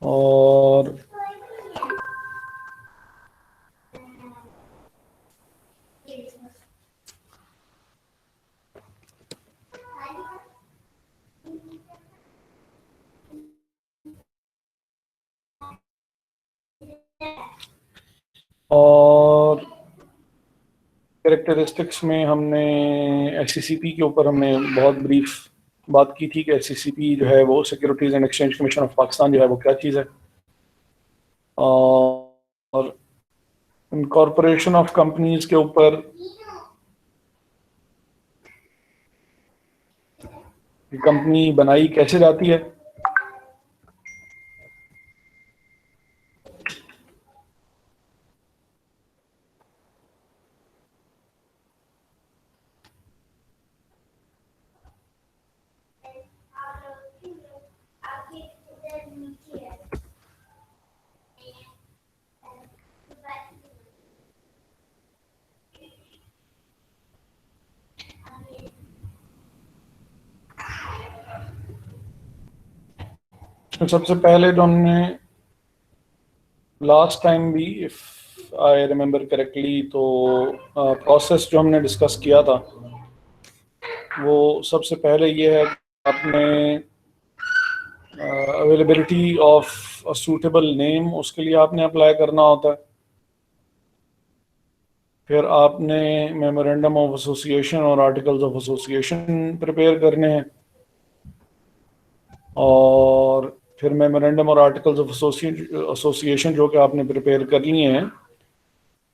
और और कैरेक्टरिस्टिक्स में हमने एससीसीपी के ऊपर हमने बहुत ब्रीफ बात की थी कि एससीसीपी जो है वो securities and exchange commission of Pakistan जो है वो क्या चीज़ है। और इनकॉर्पोरेशन ऑफ कंपनीज के ऊपर कंपनी बनाई कैसे जाती है। तो सबसे पहले जो हमने लास्ट टाइम भी इफ आई रिमेम्बर करेक्टली तो प्रोसेस जो हमने डिस्कस किया था वो सबसे पहले ये है कि आपने availability of a suitable name उसके लिए आपने अप्लाई करना होता है। फिर आपने मेमोरेंडम ऑफ एसोसिएशन और आर्टिकल्स ऑफ एसोसिएशन प्रिपेयर करने हैं। और फिर मेमोरेंडम और आर्टिकल्स ऑफ एसोसिएशन जो कि आपने प्रिपेयर कर लिए हैं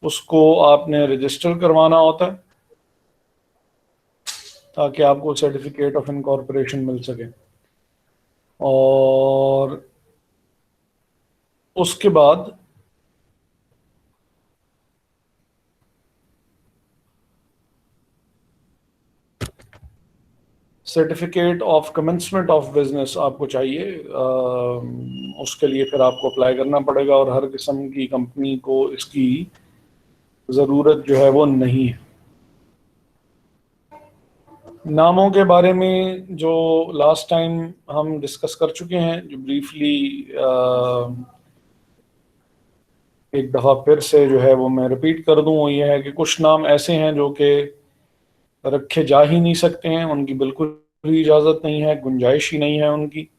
उसको आपने रजिस्टर करवाना होता है ताकि आपको सर्टिफिकेट ऑफ इनकॉर्पोरेशन मिल सके। और उसके बाद certificate of commencement of business आपको चाहिए। उसके लिए फिर आपको अप्लाई करना पड़ेगा और हर किस्म की कंपनी को इसकी ज़रूरत जो है वो नहीं है। नामों के बारे में जो लास्ट टाइम हम डिस्कस कर चुके हैं, जो ब्रीफली एक दफ़ा फिर से जो है वो मैं रिपीट कर दूं, वो ये है कि कुछ नाम ऐसे हैं जो कि रखे जा ही नहीं सकते हैं, उनकी बिल्कुल भी इजाज़त नहीं है, गुंजाइश ही नहीं है उनकी।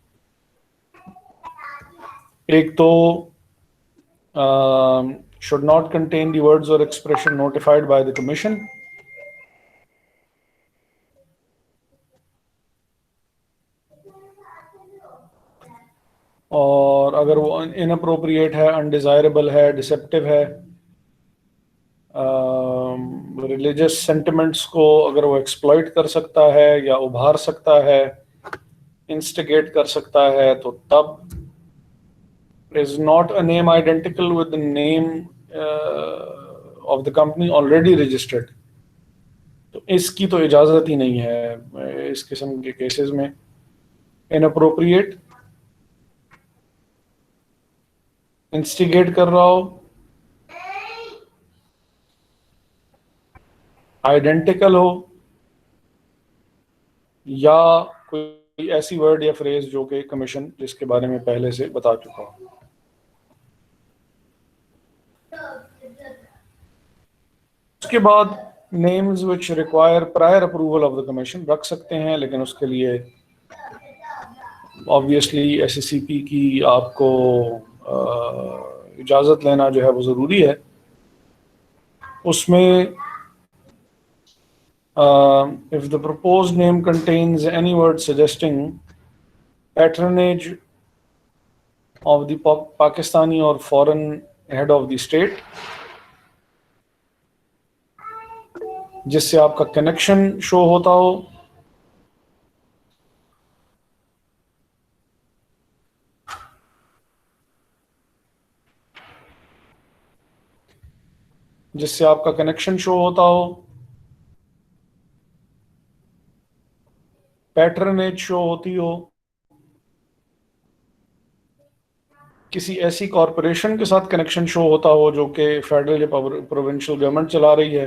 एक तो should not contain the words or expression notified by the commission. और अगर वो इनअप्रोप्रिएट है, अनडिजायरेबल है, डिसेप्टिव है, रिलीजियस सेंटिमेंट्स को अगर वो एक्सप्लॉइट कर सकता है या उभार सकता है, इंस्टिगेट कर सकता है, तो तब is not a name identical with the name of the company already registered, तो इसकी तो इजाज़त ही नहीं है इस किस्म के केसेस में। इनअप्रोप्रिएट, इंस्टिगेट कर रहा हो, आइडेंटिकल हो, या कोई ऐसी वर्ड या फ्रेज जो कि कमीशन जिसके बारे में पहले से बता चुका हो। उसके बाद names which require prior approval of the commission रख सकते हैं, लेकिन उसके लिए ऑब्वियसली एससीसीपी की आपको इजाज़त लेना जो है वो ज़रूरी है। उसमें if the proposed name contains any word suggesting patronage of the Pakistani or foreign head of the state, जिससे आपका कनेक्शन शो होता हो, जिससे आपका कनेक्शन शो होता हो, पैटर्नेज शो होती हो, किसी ऐसी कॉरपोरेशन के साथ कनेक्शन शो होता हो जो कि फेडरल या प्रोविंशियल गवर्नमेंट चला रही है,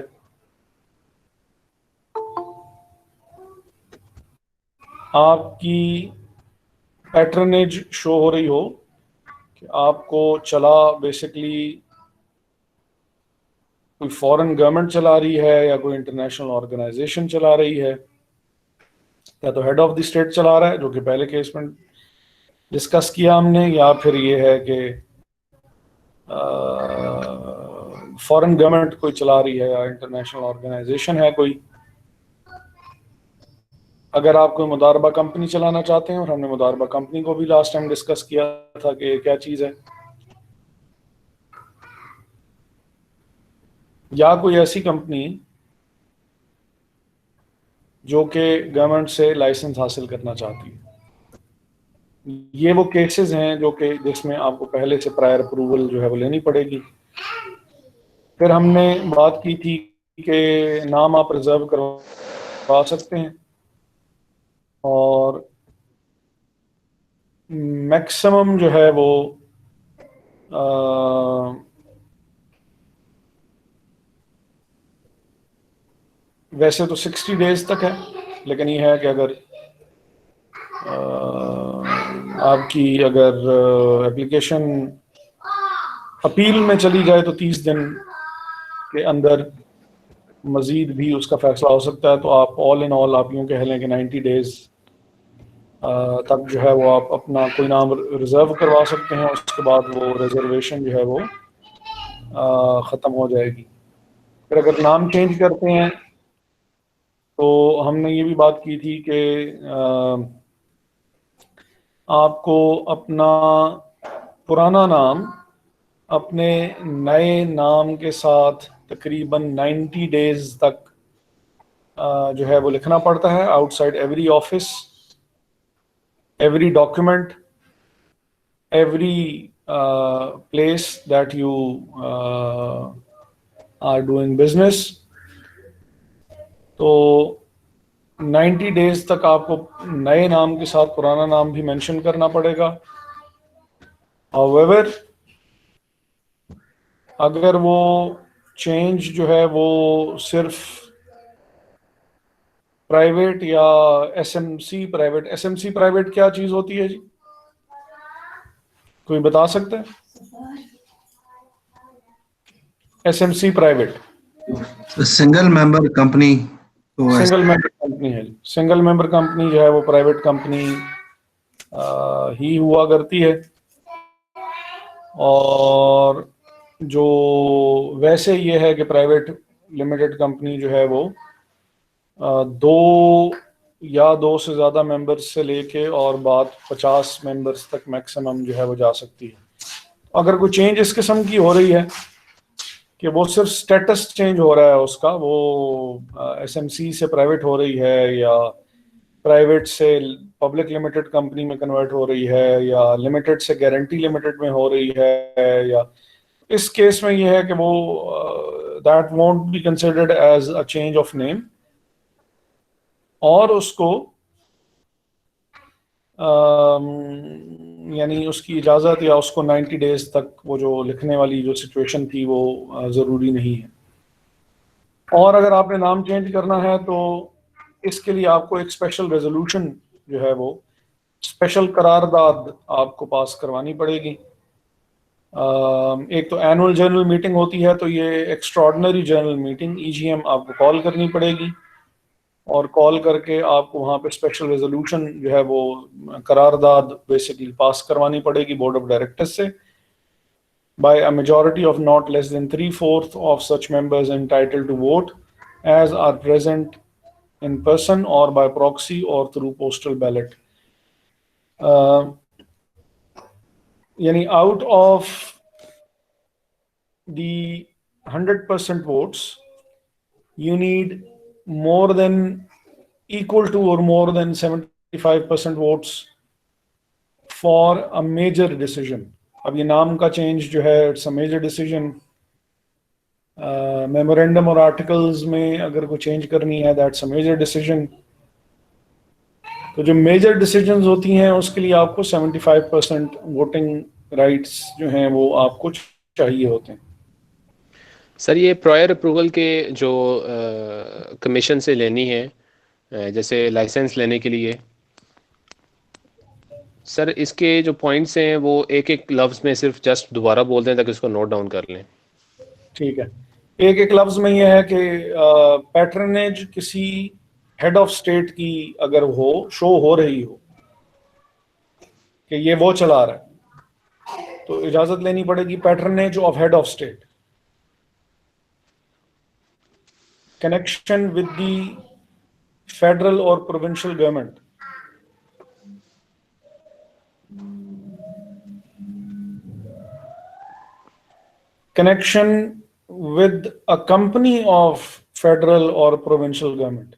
आपकी पैटर्नेज शो हो रही हो कि आपको चला बेसिकली कोई फॉरेन गवर्नमेंट चला रही है या कोई इंटरनेशनल ऑर्गेनाइजेशन चला रही है, या तो हेड ऑफ द स्टेट चला रहा है जो कि पहले केस में डिस्कस किया हमने, या फिर ये है कि फॉरेन गवर्नमेंट कोई चला रही है या इंटरनेशनल ऑर्गेनाइजेशन है कोई। अगर आप कोई मुदारबा कंपनी चलाना चाहते हैं, और हमने मुदारबा कंपनी को भी लास्ट टाइम डिस्कस किया था कि ये क्या चीज़ है, या कोई ऐसी कंपनी जो कि गवर्नमेंट से लाइसेंस हासिल करना चाहती है। ये वो केसेस हैं जो कि जिसमें आपको पहले से प्रायर अप्रूवल जो है वो लेनी पड़ेगी। फिर हमने बात की थी कि नाम आप रिजर्व करवा सकते हैं, और मैक्सिमम जो है वो वैसे तो 60 डेज तक है, लेकिन ये है कि अगर आपकी अगर एप्लीकेशन अपील में चली जाए तो 30 दिन के अंदर मजीद भी उसका फैसला हो सकता है। तो आप ऑल इन ऑल आप यूँ कह लें कि 90 डेज तक जो है वो आप अपना कोई नाम रिजर्व करवा सकते हैं। उसके बाद वो रिजर्वेशन जो है वो ख़त्म हो जाएगी। फिर अगर नाम चेंज करते हैं तो हमने ये भी बात की थी कि आपको अपना पुराना नाम अपने नए नाम के साथ तकरीबन 90 डेज तक जो है वो लिखना पड़ता है, outside every office, every document, every place that you are doing business. तो 90 डेज तक आपको नए नाम के साथ पुराना नाम भी मेंशन करना पड़ेगा। हाउएवर अगर वो चेंज जो है वो सिर्फ प्राइवेट या एसएमसी प्राइवेट, एसएमसी प्राइवेट क्या चीज होती है जी, कोई बता सकता है? SMC private single member company. Single member company है। सिंगल मेंबर कंपनी जो है वो प्राइवेट कंपनी ही हुआ करती है। और जो वैसे ये है कि प्राइवेट लिमिटेड कंपनी जो है वो 2 या 2 से ज़्यादा मेंबर्स से लेके और बात 50 मेंबर्स तक मैक्सिमम जो है वो जा सकती है। अगर कोई चेंज इस किस्म की हो रही है कि वो सिर्फ स्टेटस चेंज हो रहा है उसका, वो एसएमसी से प्राइवेट हो रही है या प्राइवेट से पब्लिक लिमिटेड कंपनी में कन्वर्ट हो रही है या लिमिटेड से गारंटी लिमिटेड में हो रही है, या इस केस में ये है कि वो that won't be considered as a change of name, और उसको यानी उसकी इजाज़त या उसको 90 डेज तक वो जो लिखने वाली जो सिचुएशन थी वो ज़रूरी नहीं है। और अगर आपने नाम चेंज करना है तो इसके लिए आपको एक स्पेशल रेजोल्यूशन जो है वो स्पेशल करारदाद आपको पास करवानी पड़ेगी। एक तो एनुअल जनरल मीटिंग होती है, तो ये एक्स्ट्राऑर्डिनरी जनरल मीटिंग ईजीएम आपको कॉल करनी पड़ेगी, और कॉल करके आपको वहाँ पे स्पेशल रेजोल्यूशन जो है वो करारदाद बेसिकली पास करवानी पड़ेगी बोर्ड ऑफ डायरेक्टर्स से, by a majority of not less than 3/4 of such members entitled to vote as are present in person or by proxy or through postal ballot. यानी out of the 100% votes, you need more than equal to or more than 75% votes for a major decision. अब ये नाम का change जो है it's a major decision. Memorandum और articles में अगर कोई चेंज करनी है दैट्स अ मेजर डिसीजन। तो जो मेजर डिसीजंस होती हैं उसके लिए आपको 75% वोटिंग राइट्स जो हैं वो आपको चाहिए होते हैं। सर ये प्रायर अप्रूवल के जो कमीशन से लेनी है, जैसे लाइसेंस लेने के लिए, सर इसके जो पॉइंट्स हैं वो एक एक लफ्ज में सिर्फ जस्ट दोबारा बोल दें ताकि उसको नोट डाउन कर लें। ठीक है, एक एक लफ्ज में यह है कि पैट्रनेज किसी हेड ऑफ स्टेट की अगर हो, शो हो रही हो कि ये वो चला रहा है, तो इजाजत लेनी पड़ेगी patronage of head of state. Connection with the federal और provincial government, connection with a company of federal or provincial government,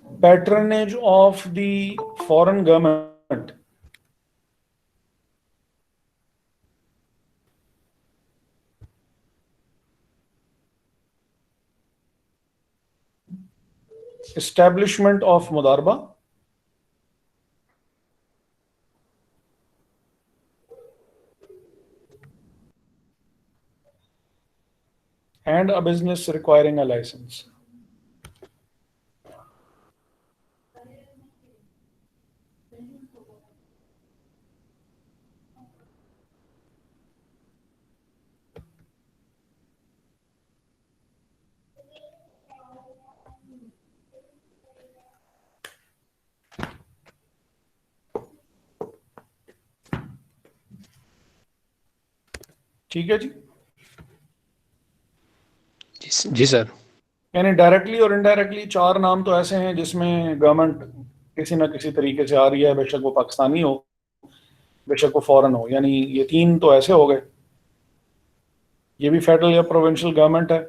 patronage of the foreign government, establishment of mudarba, and a business requiring a license. ठीक है जी। जी sir. यानी directly और indirectly चार नाम तो ऐसे हैं जिसमें गवर्नमेंट किसी ना किसी तरीके से आ रही है, बेशक वो पाकिस्तानी हो, बेशक वो फॉरेन हो। यानी ये तीन तो ऐसे हो गए, ये भी फेडरल या प्रोविंशियल गवर्नमेंट है,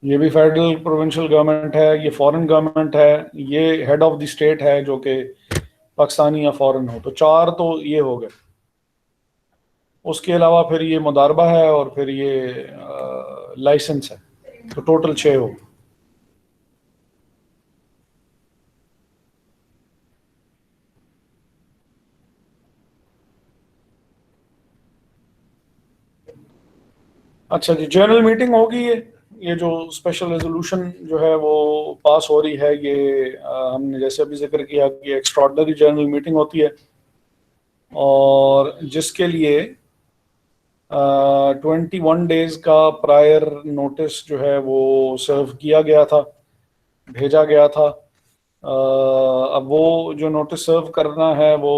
ये भी फेडरल प्रोविंशियल गवर्नमेंट है, ये फॉरेन गवर्नमेंट है, ये हेड ऑफ द स्टेट है जो कि पाकिस्तानी या फॉरेन हो। तो चार तो ये हो गए। उसके अलावा फिर ये मुदारबा है और फिर ये लाइसेंस है, तो टोटल 6 हो। अच्छा जी, जनरल मीटिंग होगी। ये जो स्पेशल रेजोल्यूशन जो है वो पास हो रही है, ये हमने जैसे अभी जिक्र किया कि एक्स्ट्राऑर्डिनरी जनरल मीटिंग होती है, और जिसके लिए 21 डेज का प्रायर नोटिस जो है वो सर्व किया गया था, भेजा गया था। अब वो जो नोटिस सर्व करना है वो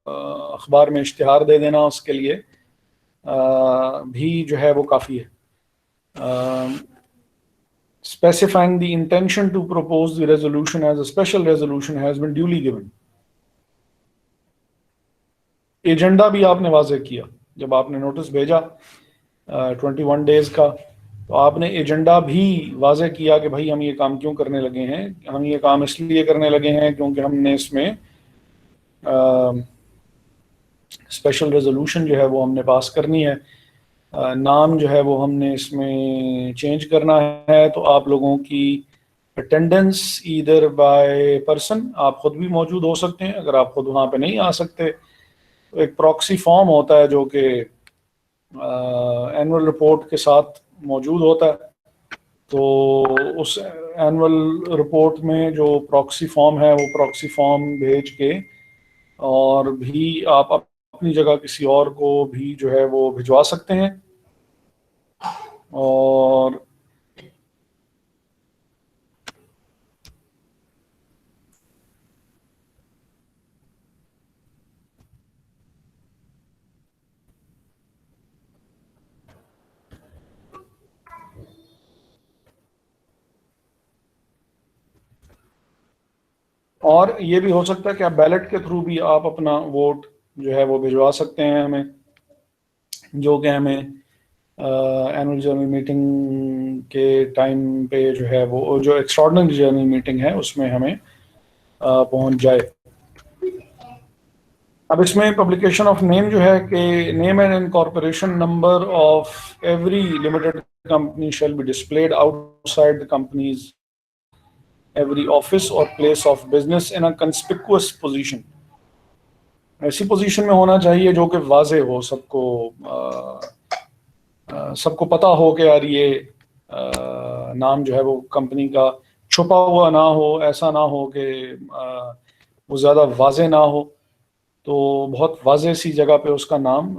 अखबार में इश्तिहार दे देना, उसके लिए भी जो है वो काफ़ी है। Specifying the intention to propose the resolution as a special resolution has been duly given. Agenda भी आपने वाज़ेह किया जब आपने नोटिस भेजा 21 डेज का, तो आपने एजेंडा भी वाज़ेह किया कि भाई हम ये काम क्यों करने लगे हैं। हम ये काम इसलिए करने लगे हैं क्योंकि हमने इसमें स्पेशल रेजोल्यूशन जो है वो हमने पास करनी है। नाम जो है वो हमने इसमें चेंज करना है, तो आप लोगों की अटेंडेंस ईदर बाय पर्सन, आप खुद भी मौजूद हो सकते हैं। अगर आप खुद वहाँ पे नहीं आ सकते तो एक प्रॉक्सी फॉर्म होता है जो कि एनुअल रिपोर्ट के साथ मौजूद होता है। तो उस एनुअल रिपोर्ट में जो प्रॉक्सी फॉर्म है वो प्रॉक्सी फॉर्म भेज के, और भी आप अपनी जगह किसी और को भी जो है वो भिजवा सकते हैं। और और ये भी हो सकता है कि आप बैलेट के थ्रू भी आप अपना वोट जो है वो भिजवा सकते हैं हमें, जो कि हमें एनुअल जनरल मीटिंग के टाइम पे जो है वो जो एक्स्ट्राऑर्डिनरी जनरल मीटिंग है उसमें हमें पहुंच जाए। अब इसमें पब्लिकेशन ऑफ नेम जो है कि name and incorporation number of every limited company shall be displayed outside the companies every office or place of business in a conspicuous position। ऐसी पोजीशन में होना चाहिए जो कि वाज़े हो, सबको पता हो कि यार ये नाम जो है वो कंपनी का छुपा हुआ ना हो, ऐसा ना हो कि वो ज़्यादा वाजे ना हो, तो बहुत वाजे सी जगह पे उसका नाम,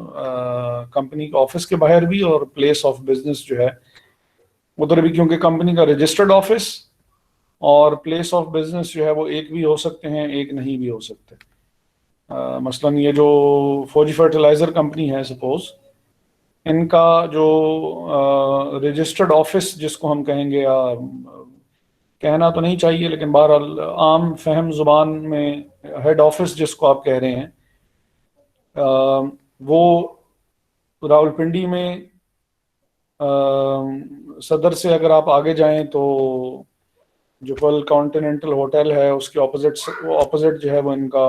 कंपनी के ऑफिस के बाहर भी और प्लेस ऑफ बिजनेस जो है उधर भी, क्योंकि कंपनी का रजिस्टर्ड ऑफिस और प्लेस ऑफ बिजनेस जो है वो एक भी हो सकते हैं, एक नहीं भी हो सकते। मसलन ये जो फौजी फर्टिलाइजर कंपनी है सपोज, इनका जो रजिस्टर्ड ऑफिस जिसको हम कहेंगे, या कहना तो नहीं चाहिए लेकिन बहरहाल आम फहम जुबान में हेड ऑफिस जिसको आप कह रहे हैं, वो रावलपिंडी में सदर से अगर आप आगे जाएं तो जो पल कॉन्टिनेंटल होटल है उसके ऑपोजिट जो है वो इनका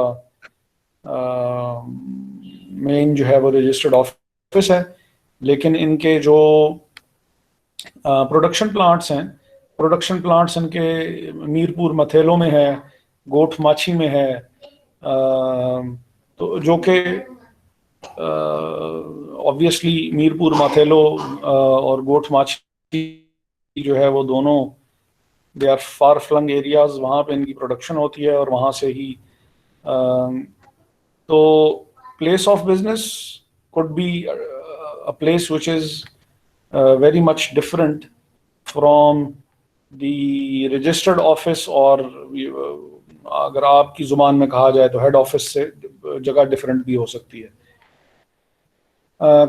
मेन जो है वो रजिस्टर्ड ऑफिस है। लेकिन इनके जो प्रोडक्शन प्लांट्स इनके मीरपुर मथेलो में है, गोठ माछी में है, तो जो कि ऑब्वियसली मीरपुर मथेलो और गोठ माछी जो है वो दोनों they are far flung areas, वहाँ पे इनकी प्रोडक्शन होती है और वहाँ से ही तो place of business could be a place which is very much different from the registered office, और अगर आपकी जुबान में कहा जाए तो हेड ऑफिस से जगह डिफरेंट भी हो सकती है।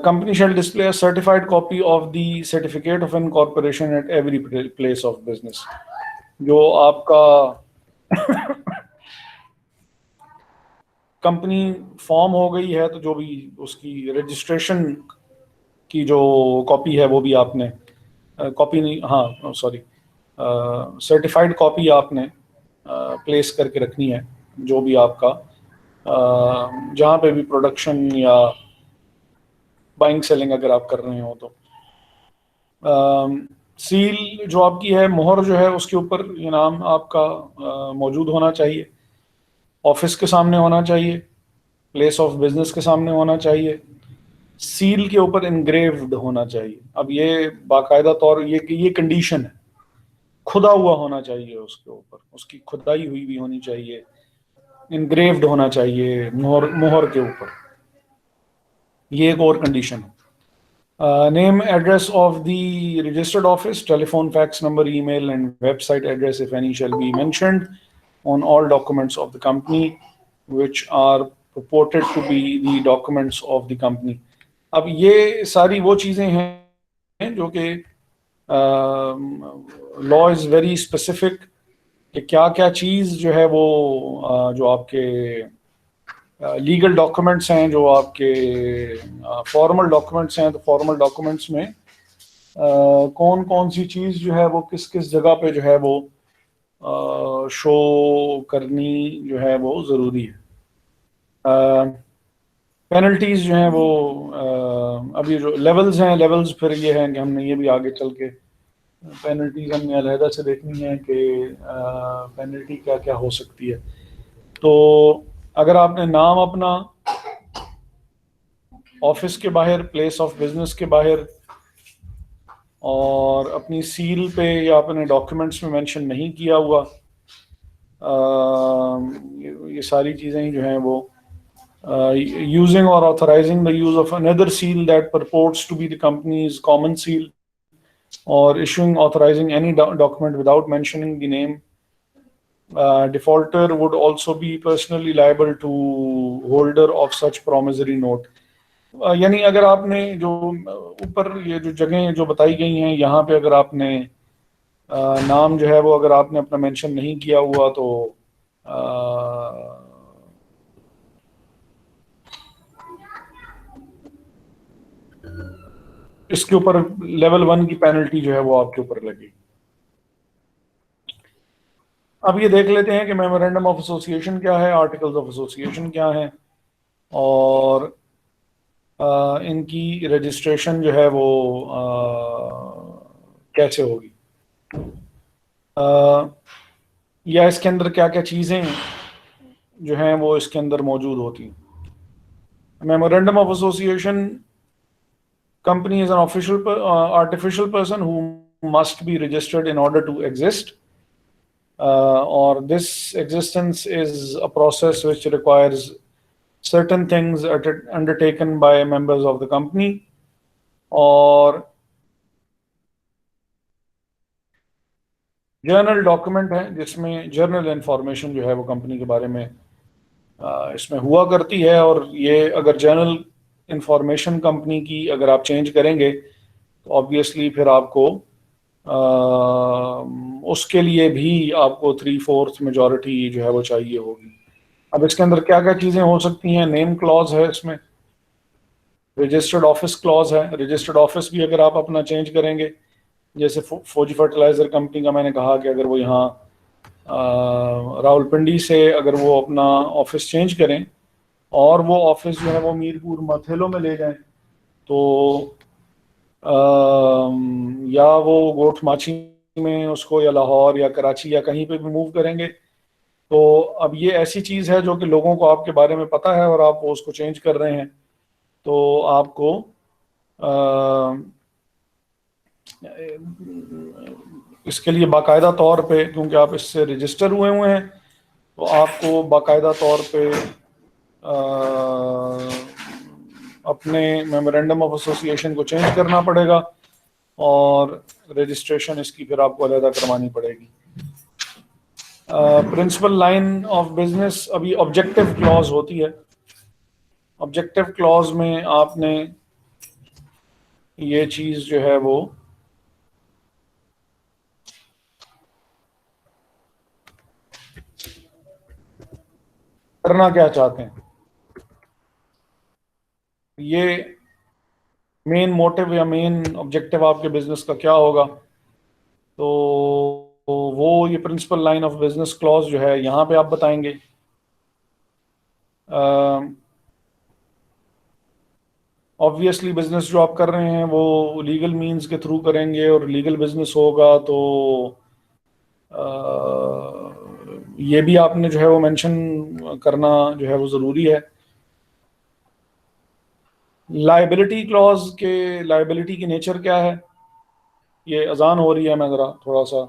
Company shall display a certified copy of the certificate of incorporation at every place of business। जो आपका कंपनी फॉर्म हो गई है तो जो भी उसकी रजिस्ट्रेशन की जो कॉपी है वो भी आपने कॉपी नहीं, हाँ सॉरी, सर्टिफाइड कॉपी आपने प्लेस करके रखनी है, जो भी आपका जहाँ पे भी प्रोडक्शन या बाइंग सेलिंग अगर आप कर रहे हो तो। सील जो आपकी है, मोहर जो है, उसके ऊपर ये नाम आपका मौजूद होना चाहिए, ऑफिस के सामने होना चाहिए, प्लेस ऑफ बिजनेस के सामने होना चाहिए, सील के ऊपर इनग्रेव्ड होना चाहिए। अब ये बाकायदा तौर ये कंडीशन है, खुदा हुआ होना चाहिए उसके ऊपर, उसकी खुदाई हुई भी होनी चाहिए, इनग्रेव्ड होना चाहिए मोहर के ऊपर, ये एक और कंडीशन है। Name address of the registered office, telephone, fax number, email and website address if any shall be mentioned on all documents of the company which are purported to be the documents of the company। अब ये सारी वो चीज़ें हैं जो कि law is very specific कि क्या क्या चीज़ जो है वो जो आपके लीगल डॉक्यूमेंट्स हैं, जो आपके फॉर्मल डॉक्यूमेंट्स हैं, तो फॉर्मल डॉक्यूमेंट्स में कौन कौन सी चीज़ जो है वो किस किस जगह पे जो है वो शो करनी जो है वो ज़रूरी है। पेनल्टीज जो हैं वो अभी जो लेवल्स हैं, लेवल्स फिर ये हैं कि हमने ये भी आगे चल के पेनल्टीज हमने अलहदा से देखनी है कि पेनल्टी क्या क्या हो सकती है। तो अगर आपने नाम अपना ऑफिस के बाहर, प्लेस ऑफ बिजनेस के बाहर और अपनी सील पे या अपने डॉक्यूमेंट्स में मेंशन नहीं किया हुआ, ये सारी चीज़ें ही जो हैं वो using or authorizing the use of another seal that purports to be the company's common seal, or issuing, authorizing any document without mentioning the name, defaulter would also be personally liable to holder of such promissory note। यानी अगर आपने जो ऊपर ये जो जगहें जो बताई गई हैं, यहाँ पे अगर आपने नाम जो है वो अगर आपने अपना मेंशन नहीं किया हुआ तो इसके ऊपर लेवल 1 की पेनल्टी जो है वो आपके ऊपर लगेगी। अब ये देख लेते हैं कि मेमोरेंडम ऑफ एसोसिएशन क्या है, आर्टिकल्स ऑफ एसोसिएशन क्या है, और इनकी रजिस्ट्रेशन जो है वो कैसे होगी, या इसके अंदर क्या क्या चीज़ें जो हैं वो इसके अंदर मौजूद होती हैं। Memorandum of association, company is an official artificial person who must be registered in order to exist, or this existence is a process which requires certain things undertaken by members of the company, और journal document है जिसमें journal information जो है वो company के बारे में इसमें हुआ करती है। और ये अगर जर्नल इंफॉर्मेशन कंपनी की अगर आप चेंज करेंगे तो ऑब्वियसली फिर आपको उसके लिए भी आपको 3/4 मेजॉरिटी जो है वो चाहिए होगी। अब इसके अंदर क्या क्या चीज़ें हो सकती हैं? नेम क्लॉज है इसमें, रजिस्टर्ड ऑफिस क्लॉज है। रजिस्टर्ड ऑफिस भी अगर आप अपना चेंज करेंगे, जैसे फौजी फर्टिलाइजर कंपनी का मैंने कहा कि अगर वो यहाँ रावलपिंडी से अगर वो अपना ऑफिस चेंज करें और वो ऑफिस जो है वो मीरपुर मथेलो में ले जाएं, तो या वो गोठ माछी में उसको, या लाहौर या कराची या कहीं पे भी मूव करेंगे, तो अब ये ऐसी चीज़ है जो कि लोगों को आपके बारे में पता है और आप उसको चेंज कर रहे हैं, तो आपको इसके लिए बाकायदा तौर पे, क्योंकि आप इससे रजिस्टर हुए हैं, तो आपको बाकायदा तौर पे अपने मेमोरेंडम ऑफ एसोसिएशन को चेंज करना पड़ेगा और रजिस्ट्रेशन इसकी फिर आपको अलहदा करवानी पड़ेगी। प्रिंसिपल लाइन ऑफ बिजनेस, अभी ऑब्जेक्टिव क्लॉज होती है। ऑब्जेक्टिव क्लॉज में आपने ये चीज़ जो है वो करना क्या चाहते हैं, ये मेन मोटिव या मेन ऑब्जेक्टिव आपके बिजनेस का क्या होगा, तो वो ये principal line of business clause जो है यहाँ पे आप बताएंगे। ऑब्वियसली बिजनेस जो आप कर रहे हैं वो लीगल मींस के थ्रू करेंगे और लीगल बिजनेस होगा, तो ये भी आपने जो है वो मेंशन करना जो है वो ज़रूरी है। लाइबिलिटी क्लॉज के, लाइबिलिटी की नेचर क्या है? ये अजान हो रही है, मैं ज़रा थोड़ा सा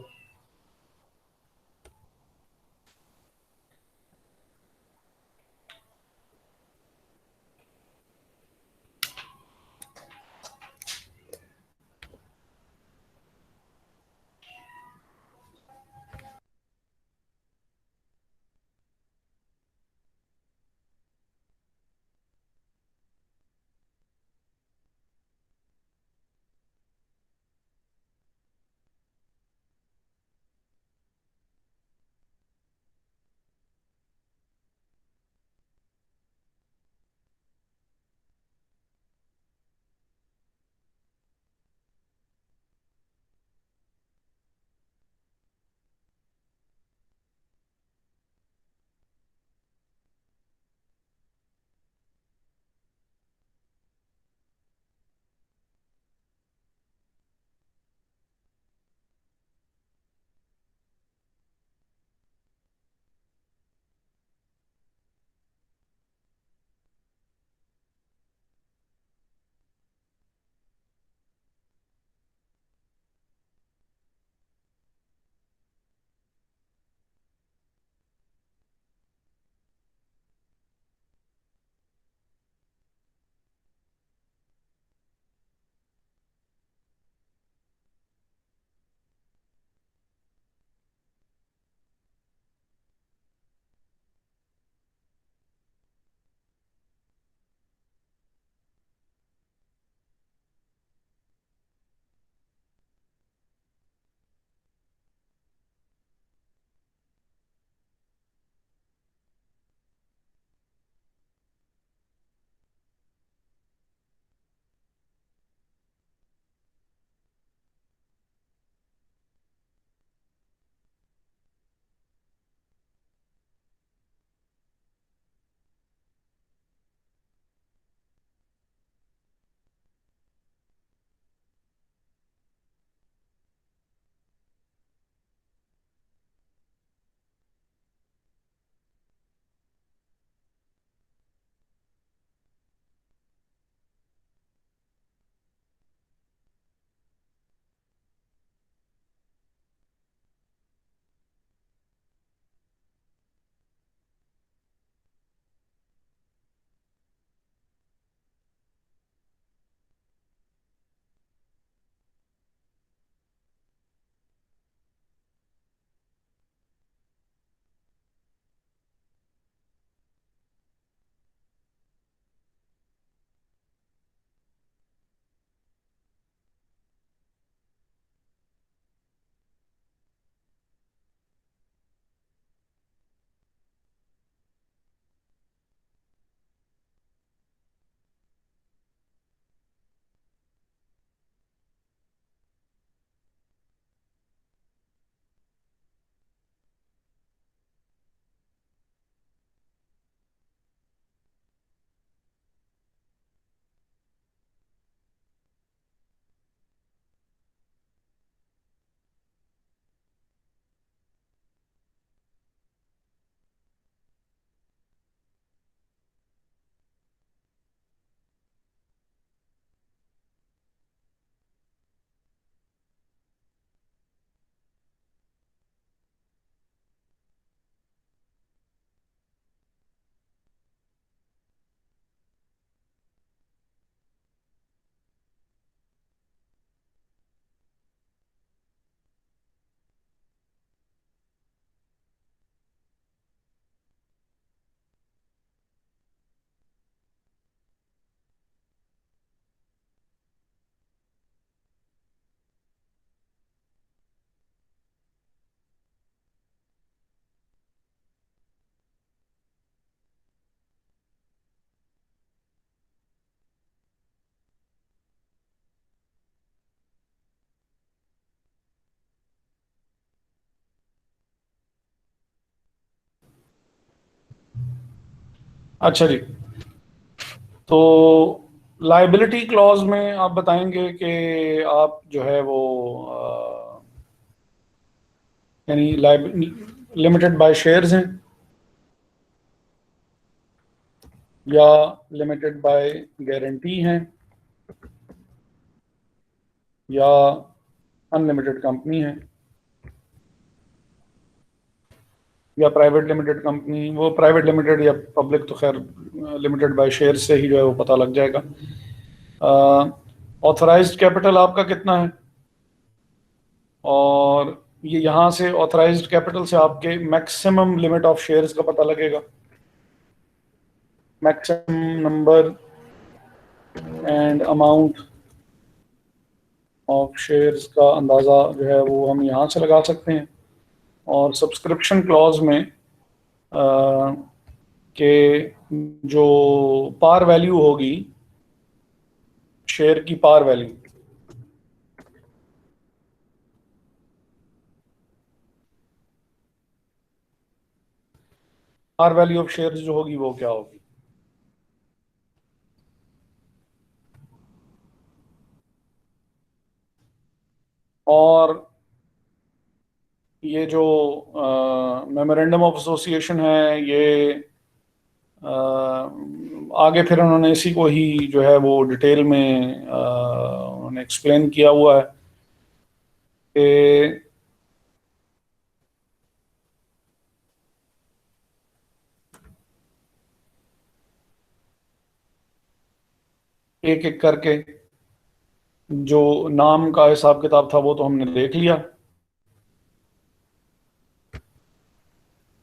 अच्छा जी, तो लाइबिलिटी क्लॉज में आप बताएंगे कि आप जो है वो यानी लिमिटेड बाय शेयर्स हैं या लिमिटेड बाय गारंटी हैं या अनलिमिटेड कंपनी है या प्राइवेट लिमिटेड कंपनी। वो प्राइवेट लिमिटेड या पब्लिक तो खैर लिमिटेड बाय शेयर से ही जो है वो पता लग जाएगा। ऑथराइज्ड कैपिटल आपका कितना है, और ये यहाँ से ऑथराइज्ड कैपिटल से आपके मैक्सिमम लिमिट ऑफ शेयर्स का पता लगेगा। Maximum number and amount of shares का अंदाज़ा जो है वो हम यहाँ से लगा सकते हैं। और सब्सक्रिप्शन क्लॉज में के जो पार वैल्यू होगी, शेयर की par value, par value of shares जो होगी वो क्या होगी। और ये जो मेमोरेंडम ऑफ एसोसिएशन है, ये आगे फिर उन्होंने इसी को ही जो है वो डिटेल में उन्होंने एक्सप्लेन किया हुआ है कि एक एक करके जो नाम का हिसाब किताब था वो तो हमने देख लिया।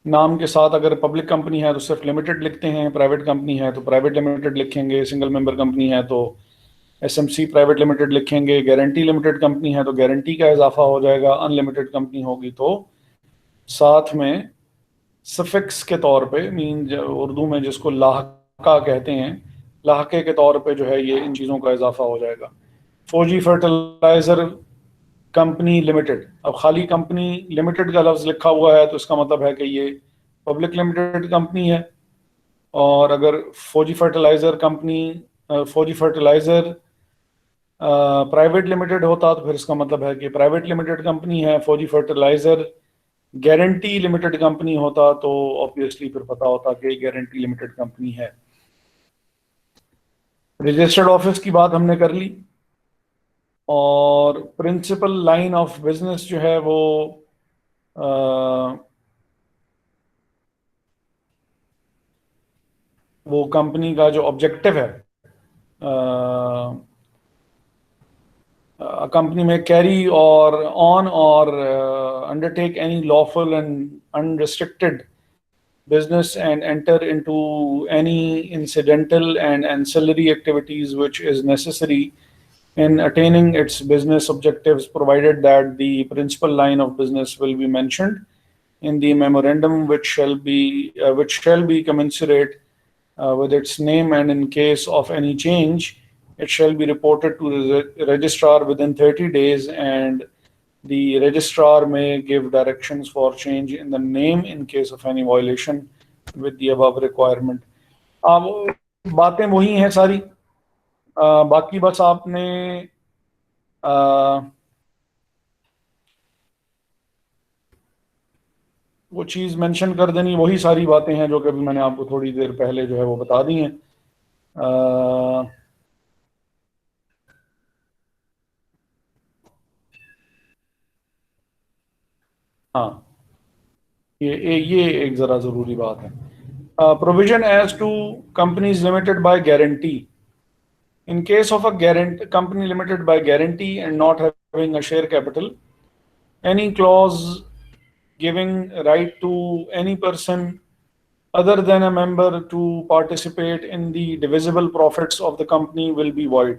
नाम के साथ अगर पब्लिक कंपनी है तो सिर्फ लिमिटेड लिखते हैं, प्राइवेट कंपनी है तो प्राइवेट लिमिटेड लिखेंगे, सिंगल मेंबर कंपनी है तो एसएमसी प्राइवेट लिमिटेड लिखेंगे, गारंटी लिमिटेड कंपनी है तो गारंटी का इजाफा हो जाएगा, अनलिमिटेड कंपनी होगी तो साथ में सफिक्स के तौर पे, मीन उर्दू में जिसको लाहका कहते हैं, लाहके के तौर पे जो है ये इन चीज़ों का इजाफा हो जाएगा। फौजी फर्टिलाइजर कंपनी लिमिटेड, अब खाली कंपनी लिमिटेड का लफ्ज़ लिखा हुआ है तो इसका मतलब है कि ये पब्लिक लिमिटेड कंपनी है। और अगर फौजी फर्टिलाइजर कंपनी, फौजी फर्टिलाइजर प्राइवेट लिमिटेड होता तो फिर इसका मतलब है कि प्राइवेट लिमिटेड कंपनी है। फौजी फर्टिलाइजर गारंटी लिमिटेड कंपनी होता तो ऑब्वियसली फिर पता होता कि गारंटी लिमिटेड कंपनी है। रजिस्टर्ड ऑफिस की बात हमने कर ली, और प्रिंसिपल लाइन ऑफ बिजनेस जो है वो कंपनी का जो ऑब्जेक्टिव है, कंपनी में कैरी और ऑन और undertake any lawful and unrestricted business and enter into any incidental and ancillary activities which is necessary in attaining its business objectives, provided that the principal line of business will be mentioned in the memorandum, which shall be commensurate with its name, and in case of any change it shall be reported to the registrar within 30 days, and the registrar may give directions for change in the name in case of any violation with the above requirement. अब बातें वही हैं सारी, बाकी बस आपने वो चीज़ mention कर देनी, वही सारी बातें हैं जो कि अभी मैंने आपको थोड़ी देर पहले जो है वो बता दी हैं। हाँ, ये एक ज़रा ज़रूरी बात है। Provision as to companies limited by guarantee, in case of a company limited by guarantee and not having a share capital, any clause giving right to any person other than a member to participate in the divisible profits of the company will be void.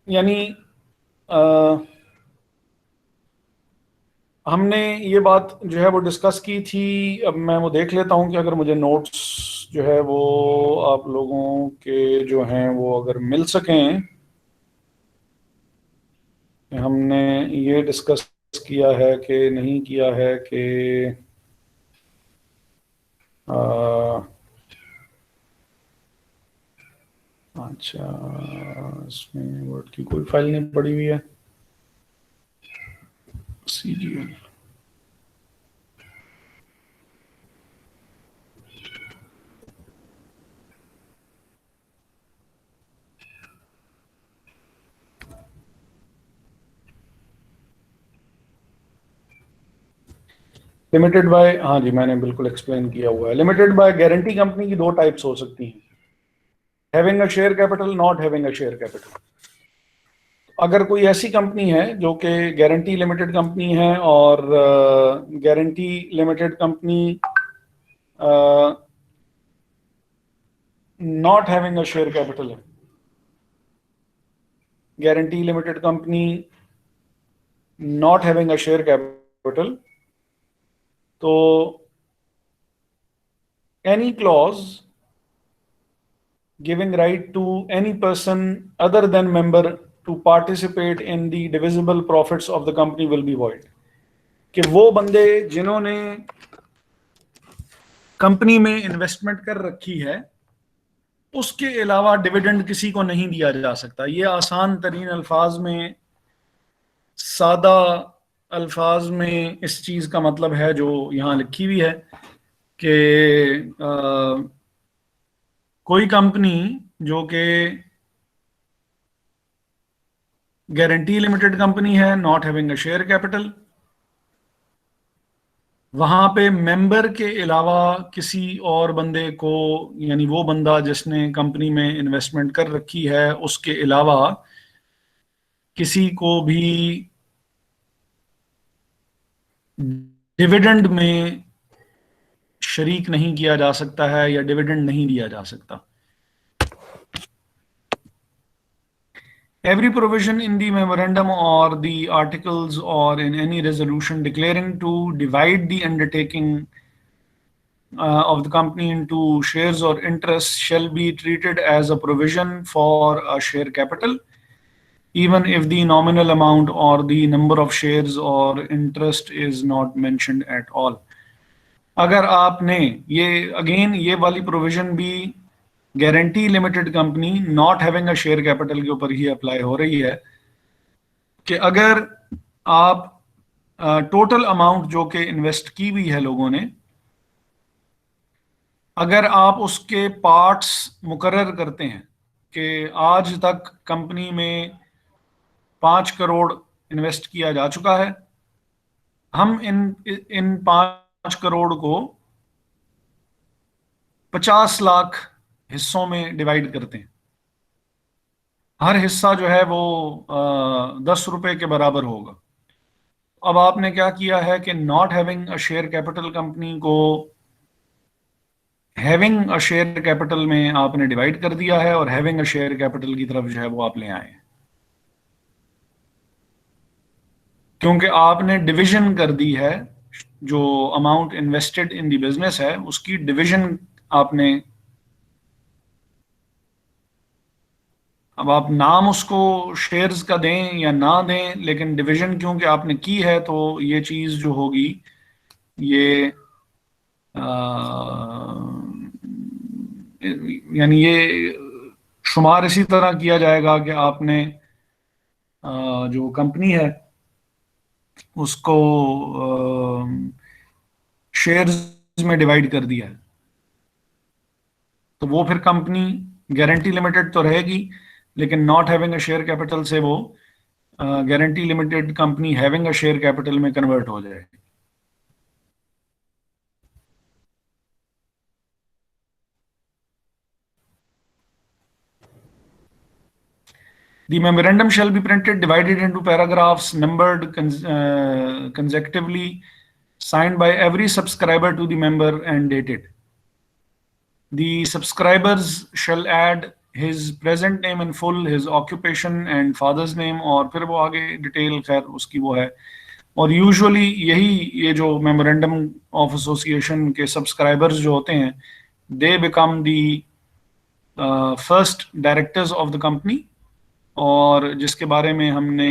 यानी हमने ये बात जो है वो discuss की थी। अब मैं वो देख लेता हूँ कि अगर मुझे नोट्स जो है वो आप लोगों के जो हैं वो अगर मिल सकें हमने ये डिस्कस किया है कि नहीं किया है कि अच्छा, इसमें वर्ड की कोई फाइल नहीं पड़ी हुई है, CGL। लिमिटेड बाय, हाँ जी मैंने बिल्कुल एक्सप्लेन किया हुआ है। लिमिटेड बाय गारंटी कंपनी की दो टाइप्स हो सकती हैं, having a share capital, not having a share capital. अगर कोई ऐसी कंपनी है जो कि गारंटी लिमिटेड कंपनी है और guarantee limited company not having a share capital है, guarantee limited company not having a share capital, तो any clause giving right to any person other than member to participate in the divisible profits of the company will be void। कि वो बंदे जिन्होंने company में investment कर रखी है उसके अलावा डिविडेंड किसी को नहीं दिया जा सकता। ये आसान तरीन अल्फाज में, सादा अल्फाज में इस चीज का मतलब है जो यहाँ लिखी हुई है कि कोई कंपनी जो कि गारंटी लिमिटेड कंपनी है, not having a share capital, वहां पे मेंबर के अलावा किसी और बंदे को, यानी वो बंदा जिसने कंपनी में इन्वेस्टमेंट कर रखी है उसके अलावा किसी को भी डिविडेंड में शरीक नहीं किया जा सकता है या डिविडेंड नहीं दिया जा सकता। Every provision in the memorandum or the articles or in any resolution declaring to divide the undertaking of the company into shares or interests shall be treated as a provision for a share capital, even if the nominal amount or the number of shares or interest is not mentioned at all। अगर आपने ये, again ये वाली provision भी guarantee limited company not having a share capital के ऊपर ही apply हो रही है कि अगर आप टोटल अमाउंट जो कि इन्वेस्ट की हुई है लोगों ने, अगर आप उसके पार्ट्स मुकर्रर करते हैं कि आज तक कंपनी में 5 करोड़ इन्वेस्ट किया जा चुका है, हम इन 5 करोड़ को 50 लाख हिस्सों में डिवाइड करते हैं, हर हिस्सा जो है वो 10 रुपए के बराबर होगा। अब आपने क्या किया है कि not having a share capital company को हैविंग अ शेयर कैपिटल में आपने डिवाइड कर दिया है और हैविंग अ शेयर कैपिटल की तरफ जो है वो आप ले आए हैं, क्योंकि आपने डिवीजन कर दी है, जो amount invested in the business है उसकी डिवीजन आपने, अब आप नाम उसको शेयर्स का दें या ना दें, लेकिन डिवीजन क्योंकि आपने की है तो ये चीज जो होगी ये यानी ये शुमार इसी तरह किया जाएगा कि आपने जो कंपनी है उसको शेयर्स में डिवाइड कर दिया है, तो वो फिर कंपनी गारंटी लिमिटेड तो रहेगी, लेकिन not having a share capital से वो guarantee limited company having a share capital में कन्वर्ट हो जाएगी। The memorandum shall be printed, divided into paragraphs, numbered consecutively, signed by every subscriber to the member and dated. The subscribers shall add his present name in full, his occupation and father's name, और फिर वो आगे detail खैर उसकी वो है। और usually ये जो मेमोरेंडम ऑफ एसोसिएशन के सब्सक्राइबर्स जो होते हैं, they become the first directors of the company और जिसके बारे में हमने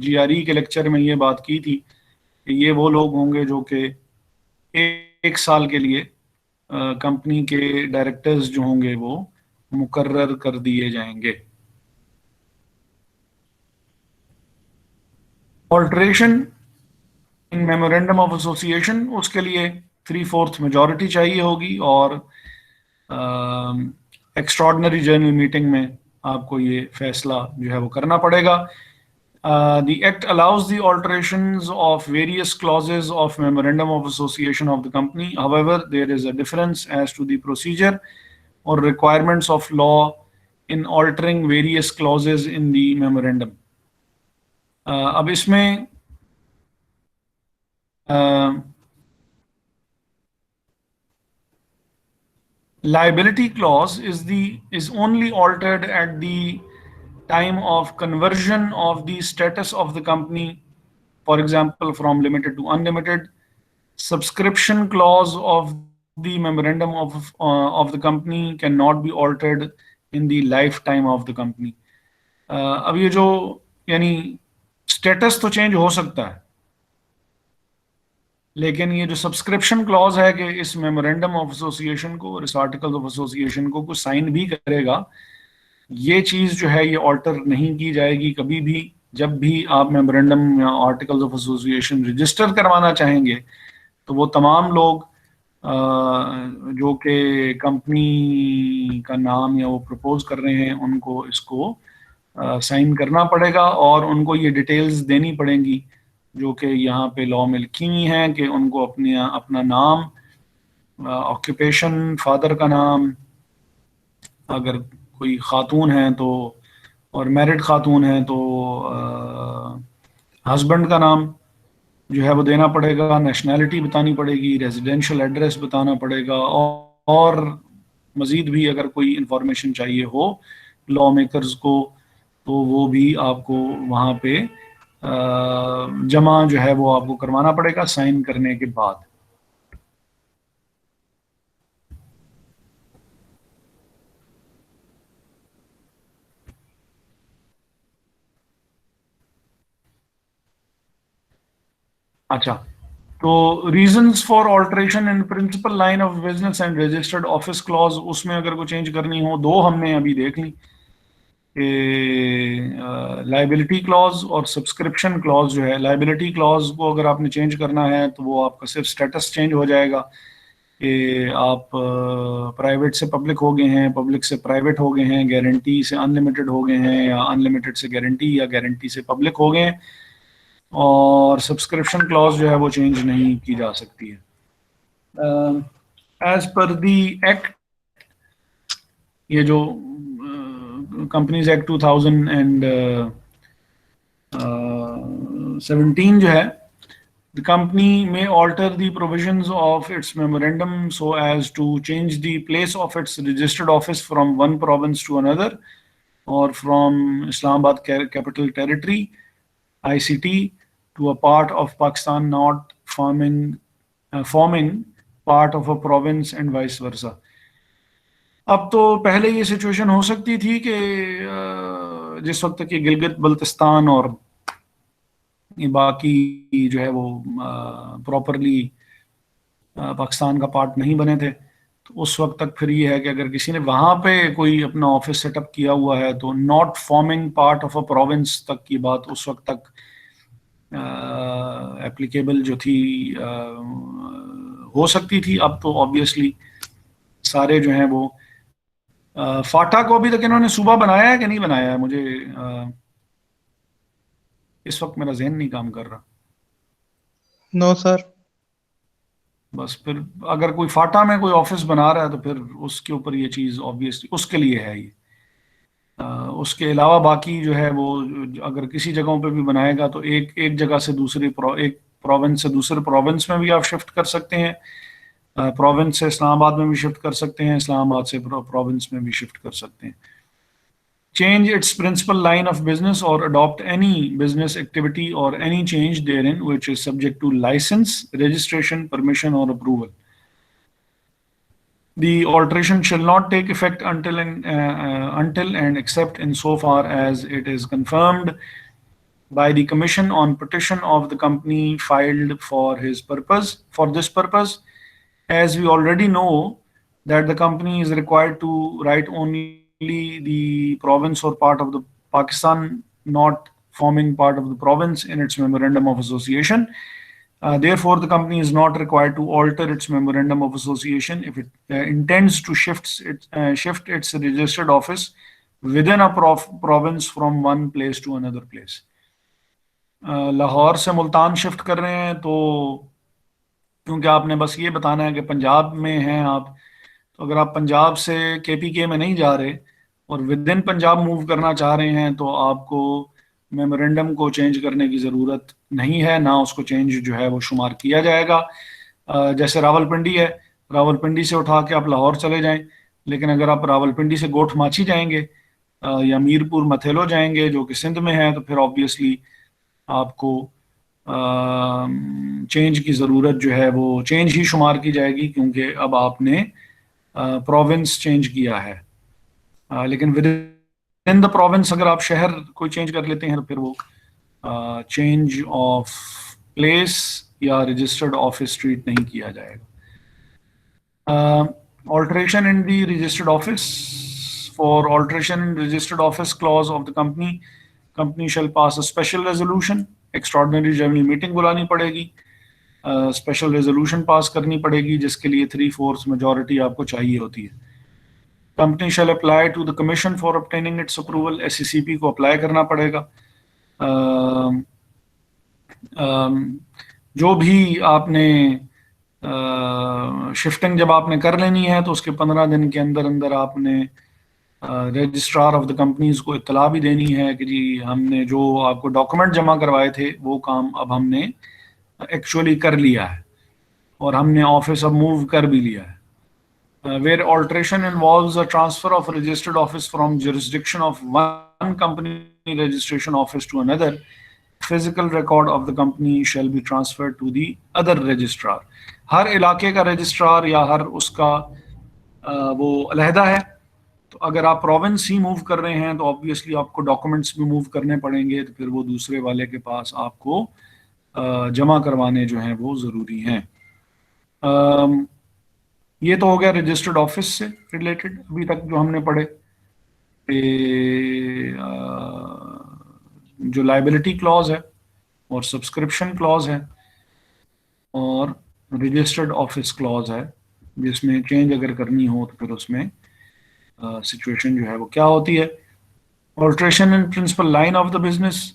GRE के लेक्चर में ये बात की थी कि ये वो लोग होंगे जो कि एक साल के लिए कंपनी के डायरेक्टर्स जो होंगे वो मुकर्रर कर दिए जाएंगे। Alteration in memorandum of association, उसके लिए 3/4 मेजॉरिटी चाहिए होगी और एक्स्ट्राऑर्डिनरी जनरल मीटिंग में आपको ये फैसला जो है वो करना पड़ेगा। The Act allows the alterations of various clauses of Memorandum of Association of the company. However, there is a difference as to the procedure or requirements of law in altering various clauses in the memorandum. अब इसमें liability clause is only altered at the time of conversion of the status of the company, for example, from limited to unlimited. Subscription clause of the memorandum of the company cannot be altered in the lifetime of the company. अब ये जो यानी status तो change हो सकता है, लेकिन ये जो सब्सक्रिप्शन क्लॉज है कि इस मेमोरेंडम ऑफ एसोसिएशन को और इस आर्टिकल ऑफ एसोसिएशन को कुछ साइन भी करेगा, ये चीज़ जो है ये ऑल्टर नहीं की जाएगी कभी भी। जब भी आप मेमोरेंडम या आर्टिकल्स ऑफ एसोसिएशन रजिस्टर करवाना चाहेंगे तो वो तमाम लोग जो कि कंपनी का नाम या वो प्रपोज कर रहे हैं उनको इसको साइन करना पड़ेगा और उनको ये डिटेल्स देनी पड़ेंगी जो कि यहाँ पे लॉ में लिखी हुई हैं कि उनको अपना नाम, ऑक्यूपेशन, फादर का नाम, अगर कोई खातून है तो, और मैरिड खातून है तो हस्बैंड का नाम जो है वो देना पड़ेगा, नेशनैलिटी बतानी पड़ेगी, रेजिडेंशियल एड्रेस बताना पड़ेगा और मज़ीद भी अगर कोई इंफॉर्मेशन चाहिए हो लॉ मेकर्स को तो वो भी आपको वहाँ पे जमा जो है वो आपको करवाना पड़ेगा साइन करने के बाद। अच्छा, तो reasons for alteration in principal line of business and registered office clause, उसमें अगर कोई चेंज करनी हो, दो हमने अभी देख ली, लाइबिलिटी क्लॉज और सब्सक्रिप्शन क्लॉज। जो है लाइबिलिटी क्लॉज को अगर आपने चेंज करना है तो वो आपका सिर्फ स्टेटस चेंज हो जाएगा कि आप प्राइवेट से पब्लिक हो गए हैं, पब्लिक से प्राइवेट हो गए हैं, गारंटी से अनलिमिटेड हो गए हैं या अनलिमिटेड से गारंटी या गारंटी से पब्लिक हो गए हैं। और सब्सक्रिप्शन क्लॉज जो है वो चेंज नहीं की जा सकती है। एज पर दी एक्ट, ये जो कंपनीज एक्ट 2017 जो है, the company may alter the provisions of its memorandum so as to change the place of its registered office from one province to another or from Islamabad Capital Territory ICT to a part of Pakistan not forming part of a province and vice versa. अब तो पहले ये situation हो सकती थी कि जिस वक्त तक ये गिलगित बल्तिस्तान और ये बाकी जो है वो प्रॉपरली पाकिस्तान का पार्ट नहीं बने थे, तो उस वक्त तक फिर ये है कि अगर किसी ने वहाँ पे कोई अपना ऑफिस सेटअप किया हुआ है तो not forming part of a province तक की बात उस वक्त तक एप्लीकेबल जो थी हो सकती थी। अब तो ऑब्वियसली सारे जो हैं वो फाटा को अभी तक इन्होंने सूबा बनाया है कि नहीं बनाया है, मुझे इस वक्त मेरा जहन नहीं काम कर रहा। No sir. बस फिर अगर कोई फाटा में कोई ऑफिस बना रहा है तो फिर उसके ऊपर ये चीज़ ऑब्वियसली उसके लिए है ये। उसके अलावा बाकी जो है वो अगर किसी जगहों पे भी बनाएगा तो एक जगह से दूसरी एक प्रोविंस से दूसरे प्रोविंस में भी आप शिफ्ट कर सकते हैं, प्रोविंस से इस्लामाबाद में भी शिफ्ट कर सकते हैं, इस्लामाबाद से प्रोविंस में भी शिफ्ट कर सकते हैं। Change its principal line of business or adopt any business activity or any change therein which is subject to license, registration, permission or approval. The alteration shall not take effect until and except insofar as it is confirmed by the commission on petition of the company filed for this purpose. As we already know that the company is required to write only the province or part of the Pakistan not forming part of the province in its memorandum of association. Therefore, the company is not required to alter its memorandum of association if it intends to shift its registered office within a province from one place to another place. Lahore से Multan shift कर रहे हैं तो क्योंकि आपने बस ये बताना है कि पंजाब में हैं आप, तो अगर आप पंजाब से केपीके में नहीं जा रहे और विद इन पंजाब मूव करना चाह रहे हैं तो आपको मेमोरेंडम को चेंज करने की ज़रूरत नहीं है, ना उसको चेंज जो है वो शुमार किया जाएगा। जैसे रावलपिंडी है, रावलपिंडी से उठा के आप लाहौर चले जाएं, लेकिन अगर आप रावलपिंडी से गोठ माची जाएंगे या मीरपुर मथेलो जाएंगे जो कि सिंध में है, तो फिर ऑब्वियसली आपको चेंज की ज़रूरत जो है वो चेंज ही शुमार की जाएगी, क्योंकि अब आपने प्रोविंस चेंज किया है। लेकिन विद इन द प्रोविंस अगर आप शहर कोई चेंज कर लेते हैं तो फिर वो चेंज ऑफ प्लेस या रजिस्टर्ड ऑफिस ट्रीट नहीं किया जाएगा। Alteration in the registered office, for alteration in registered office clause of the company shall pass a special resolution, extraordinary general meeting बुलानी पड़ेगी, स्पेशल रेजोल्यूशन पास करनी पड़ेगी जिसके लिए 3/4 मेजॉरिटी आपको चाहिए होती है। Company shall apply to the commission for obtaining its approval, SECP को अप्लाई करना पड़ेगा। जो भी आपने शिफ्टिंग जब आपने कर लेनी है तो उसके 15 दिन के अंदर अंदर आपने रजिस्ट्रार ऑफ द कंपनीज को इत्तला भी देनी है कि जी हमने जो आपको डॉक्यूमेंट जमा करवाए थे वो काम अब हमने एक्चुअली कर लिया है और हमने ऑफिस अब मूव कर भी लिया है। Where alteration involves a transfer of a registered office from jurisdiction of one company registration office to another, physical record of the company shall be transferred to the other registrar. हर इलाके का registrar या हर उसका वो अलहदा है, तो अगर आप प्रोविंस ही मूव कर रहे हैं तो ऑब्वियसली आपको डॉक्यूमेंट्स भी मूव करने पड़ेंगे, तो फिर वो दूसरे वाले के पास आपको जमा करवाने जो हैं वो ज़रूरी हैं। ये तो हो गया रजिस्टर्ड ऑफिस से रिलेटेड अभी तक जो हमने पढ़े। जो लाइबिलिटी क्लॉज है और सब्सक्रिप्शन क्लॉज है और रजिस्टर्ड ऑफिस क्लॉज है, जिसमें चेंज अगर करनी हो तो फिर उसमें सिचुएशन जो है वो क्या होती है। Alteration in principal line of the business,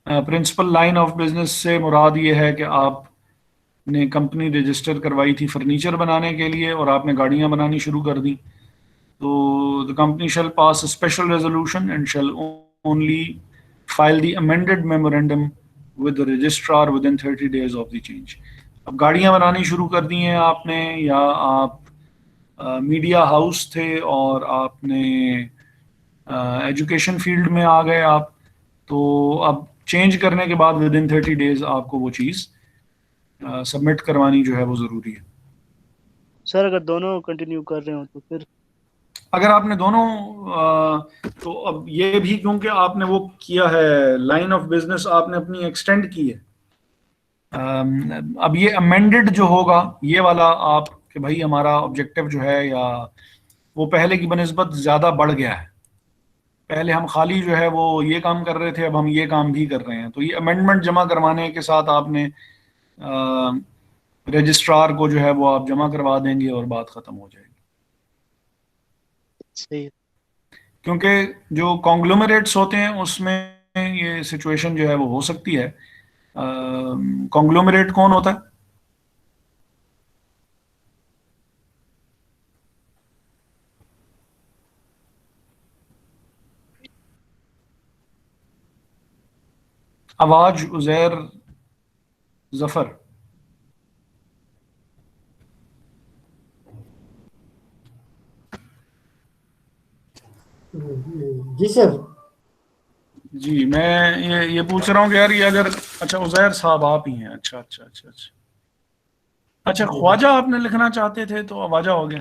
principal line of business से मुराद ये है कि आपने कंपनी रजिस्टर करवाई थी फर्नीचर बनाने के लिए और आपने गाड़ियां बनानी शुरू कर दी, तो the company shall pass a special resolution and shall only file the amended memorandum with the registrar with in 30 days of the change. अब गाड़ियां बनानी शुरू कर दी हैं आपने, या आप मीडिया हाउस थे और आपने एजुकेशन फील्ड में आ गए आप, तो अब चेंज करने के बाद विद इन 30 days आपको वो चीज़ सबमिट करवानी जो है वो ज़रूरी है। सर अगर दोनों कंटिन्यू कर रहे हो तो फिर अगर आपने दोनों तो अब ये भी क्योंकि आपने वो किया है, लाइन ऑफ बिजनेस आपने अपनी एक्सटेंड की है, अब ये अमेंडेड जो होगा ये वाला आप कि भाई हमारा ऑब्जेक्टिव जो है या वो पहले की बनिस्बत ज़्यादा बढ़ गया है, पहले हम खाली जो है वो ये काम कर रहे थे, अब हम ये काम भी कर रहे हैं, तो ये अमेंडमेंट जमा करवाने के साथ आपने रजिस्ट्रार को जो है वो आप जमा करवा देंगे और बात ख़त्म हो जाएगी। सही है। क्योंकि जो कॉन्ग्लोमरेट्स होते हैं उसमें ये सिचुएशन जो है वो हो सकती है। कॉन्ग्लोमरेट कौन होता है? आवाज उजैर जफर। जी सर। जी मैं ये पूछ रहा हूँ कि यार ये अगर, अच्छा उजैर साहब आप ही हैं, अच्छा अच्छा अच्छा अच्छा, अच्छा, ख्वाजा आपने लिखना चाहते थे तो ख्वाजा हो गया।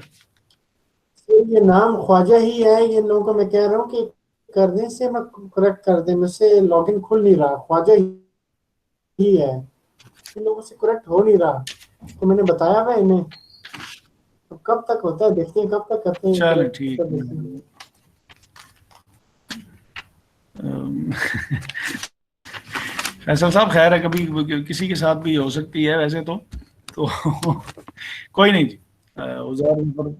तो ये नाम ख्वाजा ही है, ये लोगों को मैं कह रहा हूँ कि कर दें से मैं करेक्ट कर दें, मुझसे लॉगिन खुल नहीं रहा, ख्वाजा ही है, इन लोगों से करेक्ट हो नहीं रहा, तो मैंने बताया हुआ इन्हें, तो कब तक होता है देखते हैं, कब तक करते हैं चलो correct ठीक कर देते हैं। फैसल साहब खैर है, कभी किसी के साथ भी हो सकती है वैसे तो कोई नहीं जी। उज़ैर पर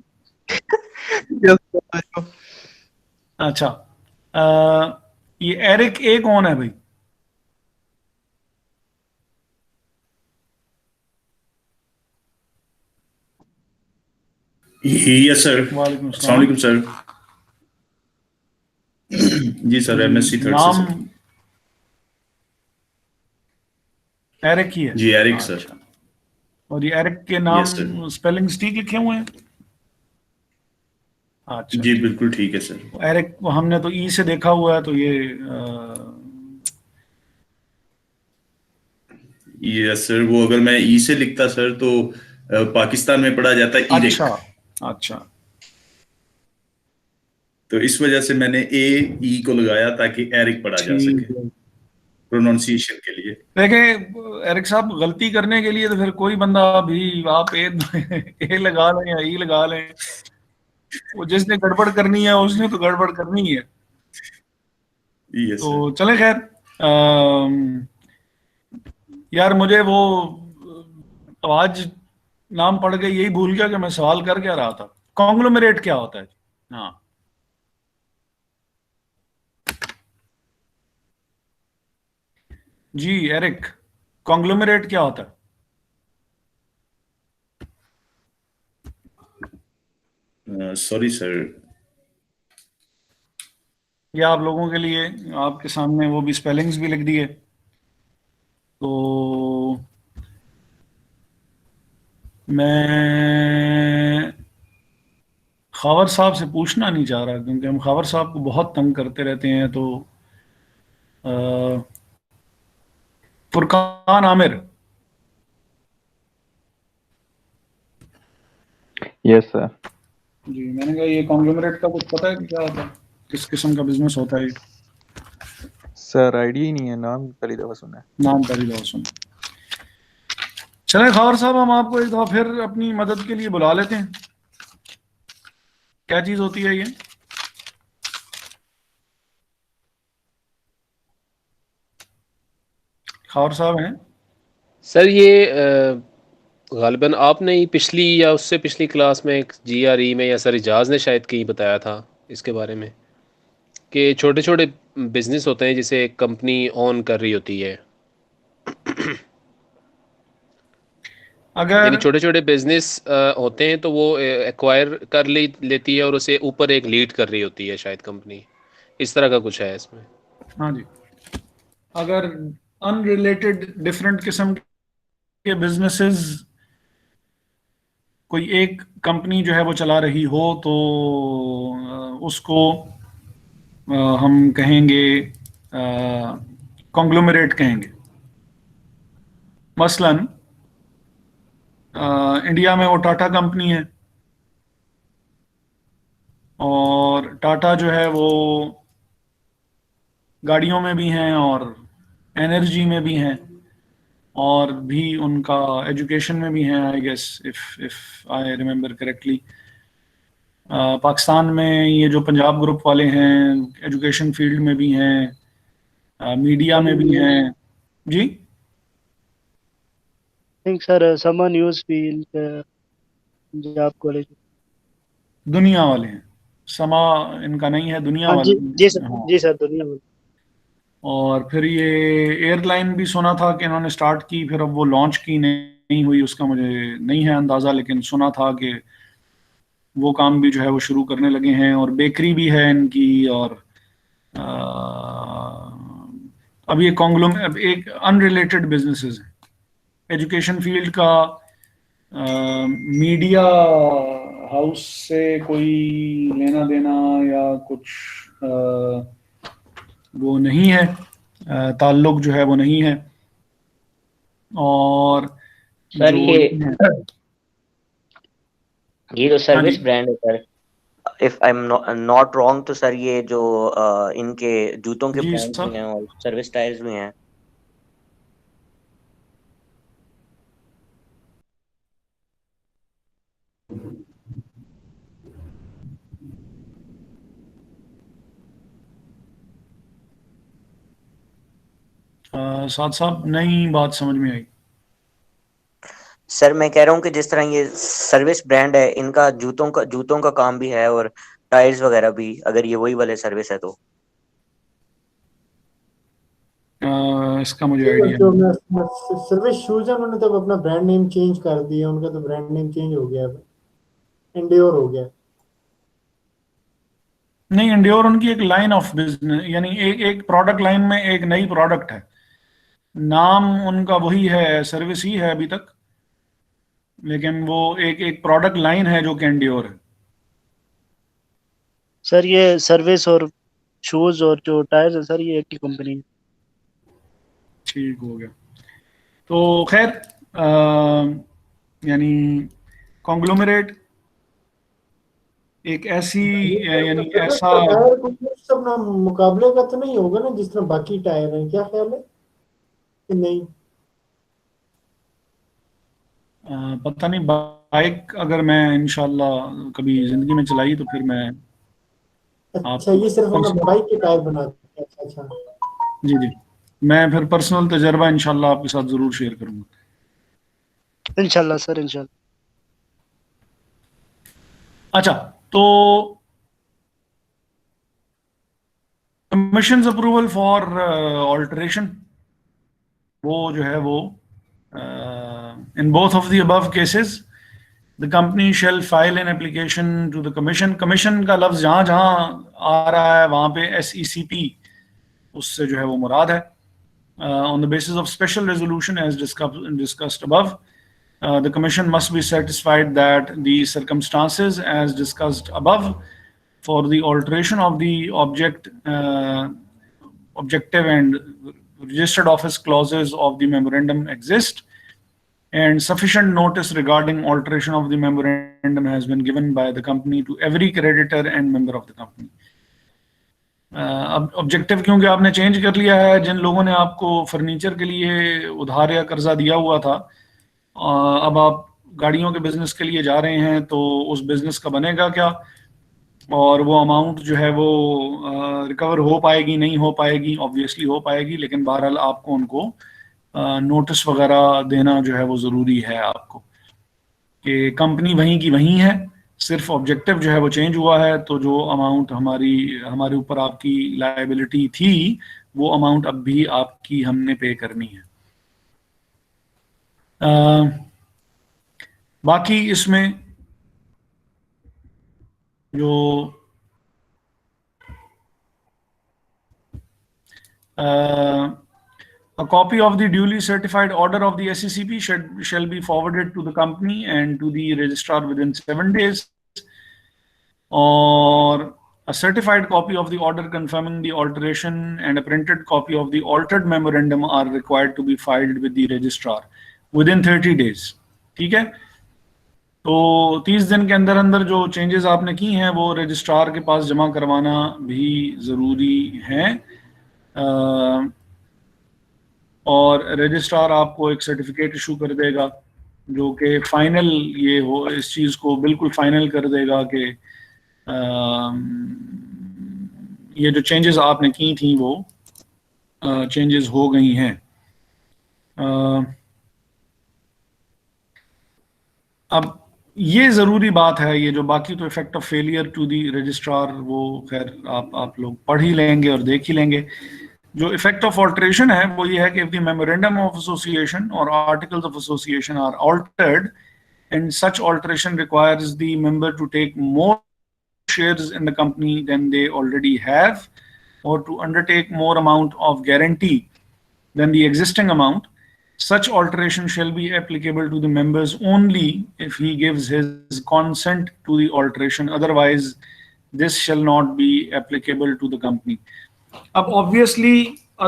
Yes, sir. अच्छा, ये एरिक ए कौन है भाई? Yes sir. वालेकुम अस्सलाम वालेकुम सर। जी सर, एमएससी थर्ड से नाम सर। एरिक ही है? जी एरिक सर। अच्छा, और ये एरिक के यस नाम सर। स्पेलिंग्स ठीक लिखे हुए हैं? अच्छा जी ठीक। बिल्कुल ठीक है सर। एरिक हमने तो ई से देखा हुआ है, तो ये यस सर, वो अगर मैं ई से लिखता सर तो पाकिस्तान में पढ़ा जाता है इरिक। अच्छा अच्छा तो इस वजह से मैंने ए ई को लगाया ताकि एरिक पढ़ा जा सके ठीक है। प्रोनाउंसिएशन के लिए। देखें एरिक साहब, गलती करने के लिए तो फिर कोई बंदा भी आप ए लगा लें या ई लगा लें, वो जिसने गड़बड़ करनी है उसने तो गड़बड़ करनी ही है। यस तो सर। चले खैर, यार मुझे वो आज नाम पढ़ के यही भूल गया कि मैं सवाल कर क्या रहा था। कॉन्ग्लोमरेट क्या होता है? हाँ, जी एरिक, कॉन्ग्लोमरेट क्या होता है? Sorry sir. ये आप लोगों के लिए, आपके सामने वो भी स्पेलिंग्स भी लिख दिए, तो मैं खावर साहब से पूछना नहीं चाह रहा क्योंकि हम खावर साहब को बहुत तंग करते रहते हैं। तो अ, फुरकान आमिर, यस सर। जी मैंने कहा ये कॉन्ग्लोमरेट का कुछ पता है कि क्या होता है, किस किस्म का बिजनेस होता है ये? सर आइडिया ही नहीं है, नाम पहली दफा सुना है। नाम पहली बार सुना। चले खावर साहब, हम आपको एक दफा फिर अपनी मदद के लिए बुला लेते हैं। क्या चीज होती है ये? खावर साहब हैं? सर ये गालिबन आपने ही पिछली या उससे पिछली क्लास में GRE में, या सर इजाज़ ने शायद कहीं बताया था इसके बारे में, कि छोटे छोटे बिजनेस होते हैं जिसे कंपनी ऑन कर रही होती है, अगर यानी छोटे छोटे बिजनेस होते हैं तो वो एक्वायर कर लेती है और उसे ऊपर एक लीड कर रही होती है शायद कंपनी, इस तरह का कुछ है इसमें। हाँ जी, अगर अनरिलेटेड डिफरेंट किस्म के बिजनेसेस कोई एक कंपनी जो है वो चला रही हो तो उसको हम कहेंगे, कॉन्ग्लोमरेट कहेंगे। मसलन इंडिया में वो टाटा कंपनी है, और टाटा जो है वो गाड़ियों में भी हैं और एनर्जी में भी हैं, और भी उनका एजुकेशन में भी हैं, I guess, if I remember correctly. Pakistan में ये जो पंजाब ग्रुप वाले हैं एजुकेशन फील्ड में भी हैं, मीडिया में भी हैं। जी think sir someone use field job college। दुनिया वाले हैं, समा इनका नहीं है, दुनिया हाँ वाले। जी सर, हाँ, जी सर, दुनिया में। और फिर ये एयरलाइन भी सुना था कि इन्होंने स्टार्ट की, फिर अब वो लॉन्च की नहीं हुई, उसका मुझे नहीं है अंदाज़ा, लेकिन सुना था कि वो काम भी जो है वो शुरू करने लगे हैं। और बेकरी भी है इनकी, और अ, अब ये अब एक अनरिलेटेड बिजनेसेस हैं। एजुकेशन फील्ड का मीडिया हाउस से कोई लेना देना या कुछ वो नहीं है, ताल्लुक जो है वो नहीं है। और सर जो ये जो सर्विस जी। ब्रांड है sir, if I am not wrong, तो सर ये जो इनके जूतों के जी ब्रांड भी सर, हैं और सर्विस टायर्स भी हैं। साथ साहब नई बात समझ में आई। सर मैं कह रहा हूँ कि जिस तरह ये सर्विस ब्रांड है, इनका जूतों का काम भी है और टायर्स वगैरह भी, अगर ये वही वाले सर्विस है तो। इसका मुझे आइडिया जो नहीं। मैं सर्विस शूज है, उन्होंने तो अपना ब्रांड नेम चेंज कर दिया, उनका तो ब्रांड नेम चेंज हो गया, एंड्योर हो गया। नहीं, एंड्योर उनकी एक लाइन ऑफ बिजनेस, यानी एक एक प्रोडक्ट लाइन में एक नई प्रोडक्ट है। नाम उनका वही है, सर्विस ही है अभी तक, लेकिन वो एक एक प्रोडक्ट लाइन है जो कि एंड्योर है। सर ये सर्विस और शूज और जो टायर्स है सर, ये एक ही कंपनी है। ठीक हो गया। तो खैर, यानी कॉन्ग्लोमरेट एक ऐसी, यानी सर्विस ऐसा, का टायर कुछ सब ना मुकाबले का तो नहीं होगा ना, जिस तरह बाकी टायर हैं, क्या ख्याल है कि नहीं? पता नहीं, बाइक अगर मैं इंशाल्लाह कभी जिंदगी में चलाई तो फिर मैं अच्छा, आपको ये सिर्फ हम पर्सनल, बाइक के टायर बनाते हैं? अच्छा अच्छा। जी जी, मैं फिर पर्सनल तजर्बा इंशाल्लाह आपके साथ जरूर शेयर करूंगा। इंशाल्लाह सर, इंशाल्लाह। अच्छा, तो कमीशंस अप्रूवल फॉर ऑल्टरेशन, वो जो है वो in both of the above cases the company shall file an application to the commission. Commission का लफ्ज जहां जहां आ रहा है वहां पे SECP उससे जो है वो मुराद है। On the basis of special resolution as discussed above, the commission must be satisfied that the circumstances as discussed above for the alteration of the objective and registered office clauses of the memorandum exist, and sufficient notice regarding alteration of the memorandum has been given by the company to every creditor and member of the company. अब objective क्योंकि आपने change कर लिया है, जिन लोगों ने आपको furniture के लिए उधार या कर्जा दिया हुआ था, अब आप गाड़ियों के बिजनेस के लिए जा रहे हैं, तो उस बिजनेस का बनेगा क्या, और वो अमाउंट जो है वो रिकवर हो पाएगी नहीं हो पाएगी? ऑब्वियसली हो पाएगी, लेकिन बहरहाल आपको उनको नोटिस वगैरह देना जो है वो ज़रूरी है आपको, कि कंपनी वहीं की वहीं है, सिर्फ ऑब्जेक्टिव जो है वो चेंज हुआ है, तो जो अमाउंट हमारे ऊपर आपकी लायबिलिटी थी, वो अमाउंट अब भी आपकी हमने पे करनी है। बाकी इसमें जो a copy of the duly certified order of the SECP shall be forwarded to the company and to the registrar within 7 days, or a certified copy of the order confirming the alteration and a printed copy of the altered memorandum are required to be filed with the registrar within 30 days. ठीक है, तो 30 दिन के अंदर अंदर जो changes आपने की हैं वो रजिस्ट्रार के पास जमा करवाना भी ज़रूरी है, और रजिस्ट्रार आपको एक सर्टिफिकेट इशू कर देगा जो कि फाइनल ये हो, इस चीज़ को बिल्कुल फाइनल कर देगा कि ये जो चेंजेस आपने की थी वो चेंजेस हो गई हैं। अब ये ज़रूरी बात है, ये जो बाकी तो effect of failure to the registrar वो खैर आप लोग पढ़ ही लेंगे और देख ही लेंगे। जो इफेक्ट ऑफ ऑल्ट्रेशन है वो ये है कि if the memorandum of association और articles of association are altered and such alteration requires the member to take more shares in the company than they already have, or to undertake more amount of guarantee than the existing amount, such alteration shall be applicable to the members only if he gives his consent to the alteration. Otherwise, this shall not be applicable to the company. अब obviously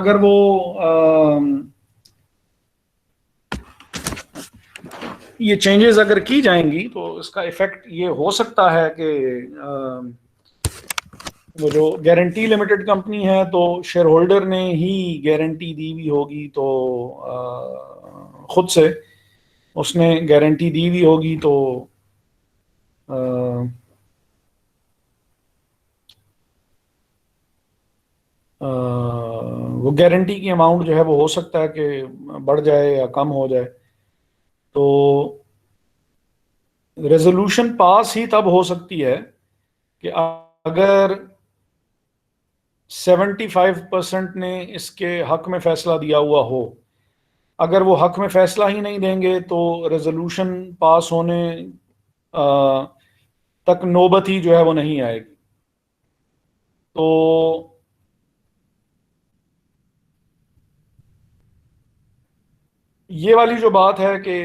अगर वो ये changes अगर की जाएंगी तो इसका effect ये हो सकता है कि वो जो गारंटी लिमिटेड कंपनी है तो शेयर होल्डर ने ही गारंटी दी हुई होगी, तो खुद से उसने गारंटी दी हुई होगी, तो वो गारंटी की अमाउंट जो है वो हो सकता है कि बढ़ जाए या कम हो जाए। तो रेजोल्यूशन पास ही तब हो सकती है कि अगर 75% ने इसके हक में फैसला दिया हुआ हो। अगर वो हक में फैसला ही नहीं देंगे तो रेजोल्यूशन पास होने तक नौबत ही जो है वो नहीं आएगी। तो ये वाली जो बात है कि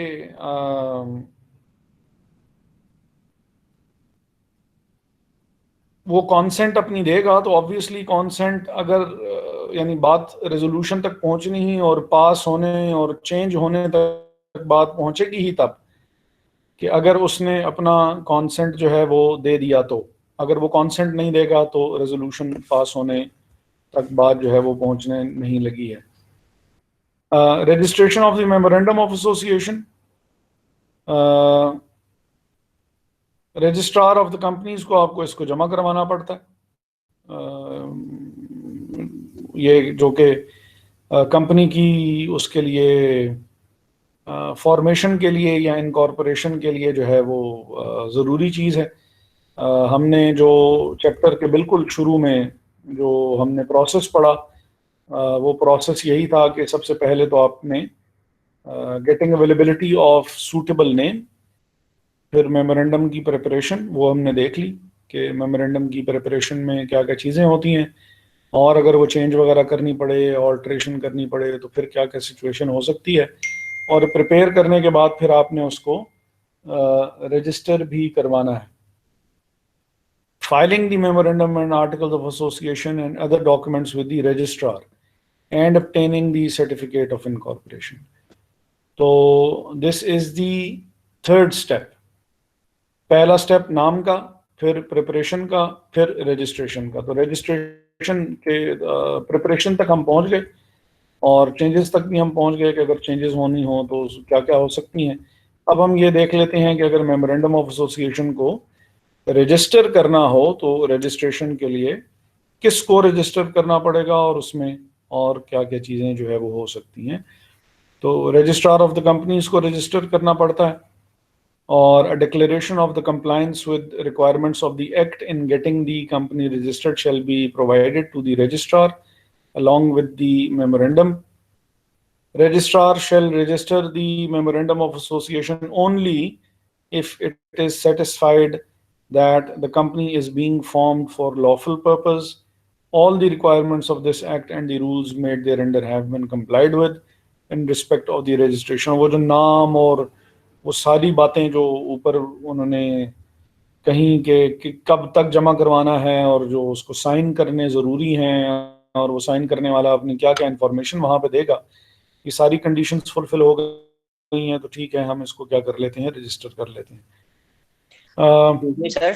वो कॉन्सेंट अपनी देगा, तो ऑब्वियसली कॉन्सेंट अगर यानी बात रेजोल्यूशन तक पहुंचनी ही और पास होने और चेंज होने तक बात पहुंचेगी ही तब कि अगर उसने अपना कॉन्सेंट जो है वो दे दिया। तो अगर वो कॉन्सेंट नहीं देगा तो रेजोल्यूशन पास होने तक बात जो है वो पहुंचने नहीं लगी है। Registration of the memorandum of association, registrar of the companies को आपको इसको जमा करवाना पड़ता है। ये जो कि कंपनी की उसके लिए फॉर्मेशन के लिए या इनकॉर्पोरेशन के लिए जो है वो ज़रूरी चीज़ है। हमने जो चैप्टर के बिल्कुल शुरू में जो हमने प्रोसेस पढ़ा, वो प्रोसेस यही था कि सबसे पहले तो आपने getting availability of suitable name, फिर मेमोरेंडम की प्रिपरेशन, वो हमने देख ली कि मेमोरेंडम की प्रिपरेशन में क्या क्या चीज़ें होती हैं, और अगर वो चेंज वगैरह करनी पड़े, ऑल्ट्रेशन करनी पड़े तो फिर क्या क्या सिचुएशन हो सकती है। और प्रिपेयर करने के बाद फिर आपने उसको रजिस्टर भी करवाना है। Filing the memorandum and articles of association and other documents with the registrar and obtaining the certificate of incorporation. तो this is the third step. पहला स्टेप नाम का, फिर प्रिपरेशन का, फिर रजिस्ट्रेशन का। तो रजिस्ट्रेशन के प्रिपरेशन तक हम पहुंच गए और चेंजेस तक भी हम पहुंच गए कि अगर चेंजेस होनी हो तो क्या क्या हो सकती हैं। अब हम ये देख लेते हैं कि अगर मेमोरेंडम ऑफ एसोसिएशन को रजिस्टर करना हो तो रजिस्ट्रेशन के लिए किसको रजिस्टर करना पड़ेगा और उसमें और क्या क्या चीज़ें जो है वो हो सकती हैं। तो रजिस्ट्रार ऑफ द कंपनीज को रजिस्टर करना पड़ता है, और a declaration of the compliance with requirements of the act in getting the company registered shall be provided to the registrar along with the memorandum. Registrar shall register the memorandum of association only if it is satisfied that the company is being formed for lawful purpose. All the requirements of this act and the rules made thereunder have been complied with in respect of the registration. वो जो नाम और वो सारी बातें जो ऊपर उन्होंने कहीं कि कब तक जमा करवाना है और जो उसको साइन करने ज़रूरी हैं और वो साइन करने वाला अपनी क्या क्या इन्फॉर्मेशन वहाँ पे देगा, ये सारी कंडीशंस फुलफिल हो गई हैं तो ठीक है, हम इसको क्या कर लेते हैं, रजिस्टर कर लेते हैं। सर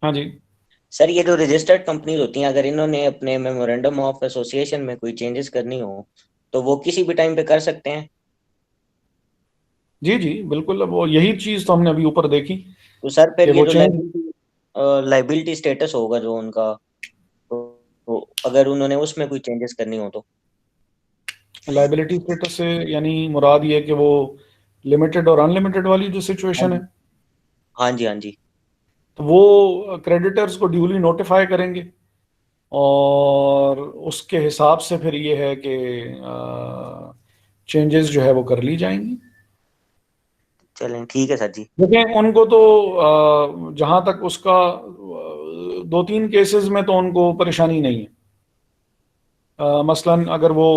हाँ जी सर, ये जो रजिस्टर्ड कंपनीज होती हैं, अगर इन्होंने अपने मेमोरेंडम ऑफ एसोसिएशन में कोई चेंजेस करनी हो तो वो किसी भी टाइम पे कर सकते हैं? जी जी बिल्कुल। अब वो यही चीज़ तो हमने अभी ऊपर देखी। तो सर फिर कि ये वो जो लाइबिलिटी स्टेटस होगा जो उनका, तो अगर उन्होंने उसमें कोई चेंजेस करनी हो तो लाइबिलिटी स्टेटस से यानी मुराद ये कि वो लिमिटेड और अनलिमिटेड वाली जो सिचुएशन है, हाँ जी हाँ जी, तो वो क्रेडिटर्स को ड्यूली नोटिफाई करेंगे और उसके हिसाब से फिर ये है कि चेंजेस जो है वो कर ली जाएंगी। चलें ठीक है सर जी। देखें उनको तो जहाँ तक उसका 2-3 केसेस में तो उनको परेशानी नहीं है। मसलन अगर वो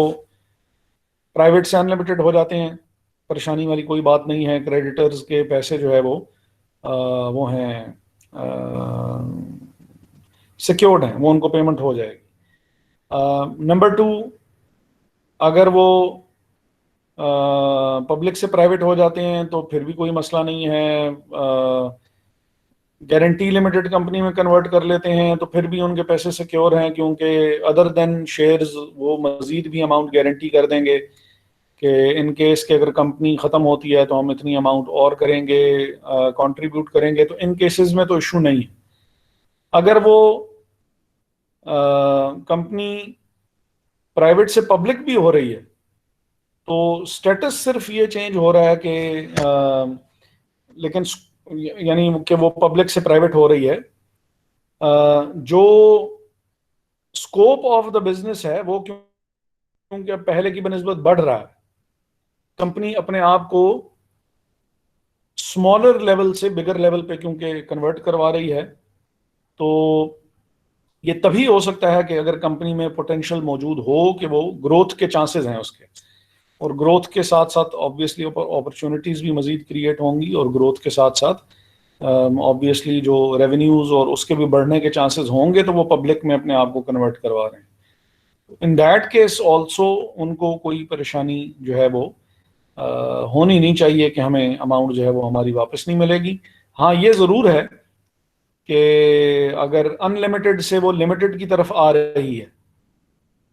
प्राइवेट से अनलिमिटेड हो जाते हैं, परेशानी वाली कोई बात नहीं है। क्रेडिटर्स के पैसे जो है वो हैं सिक्योर्ड हैं, वो उनको पेमेंट हो जाएगी। नंबर 2, अगर वो पब्लिक से प्राइवेट हो जाते हैं तो फिर भी कोई मसला नहीं है, गारंटी लिमिटेड कंपनी में कन्वर्ट कर लेते हैं तो फिर भी उनके पैसे सिक्योर हैं, क्योंकि अदर देन शेयर्स वो मजीद भी अमाउंट गारंटी कर देंगे कि इन केस के अगर कंपनी ख़त्म होती है तो हम इतनी अमाउंट और करेंगे, कंट्रीब्यूट करेंगे। तो इन केसेस में तो इशू नहीं है। अगर वो कंपनी प्राइवेट से पब्लिक भी हो रही है तो स्टेटस सिर्फ ये चेंज हो रहा है कि लेकिन यानी कि वो पब्लिक से प्राइवेट हो रही है, जो स्कोप ऑफ द बिजनेस है वो क्योंकि अब पहले की बनिस्बत बढ़ रहा है, कंपनी अपने आप को स्मॉलर लेवल से बिगर लेवल पे क्योंकि कन्वर्ट करवा रही है, तो ये तभी हो सकता है कि अगर कंपनी में पोटेंशियल मौजूद हो कि वो ग्रोथ के चांसेस हैं उसके, और ग्रोथ के साथ साथ ऑब्वियसली अपॉर्चुनिटीज भी मजीद क्रिएट होंगी, और ग्रोथ के साथ साथ ऑब्वियसली जो रेवेन्यूज और उसके भी बढ़ने के चांसेस होंगे, तो वो पब्लिक में अपने आप को कन्वर्ट करवा रहे हैं। इन दैट केस ऑल्सो उनको कोई परेशानी जो है वो होनी नहीं चाहिए कि हमें अमाउंट जो है वो हमारी वापस नहीं मिलेगी। हाँ, ये ज़रूर है कि अगर अनलिमिटेड से वो लिमिटेड की तरफ आ रही है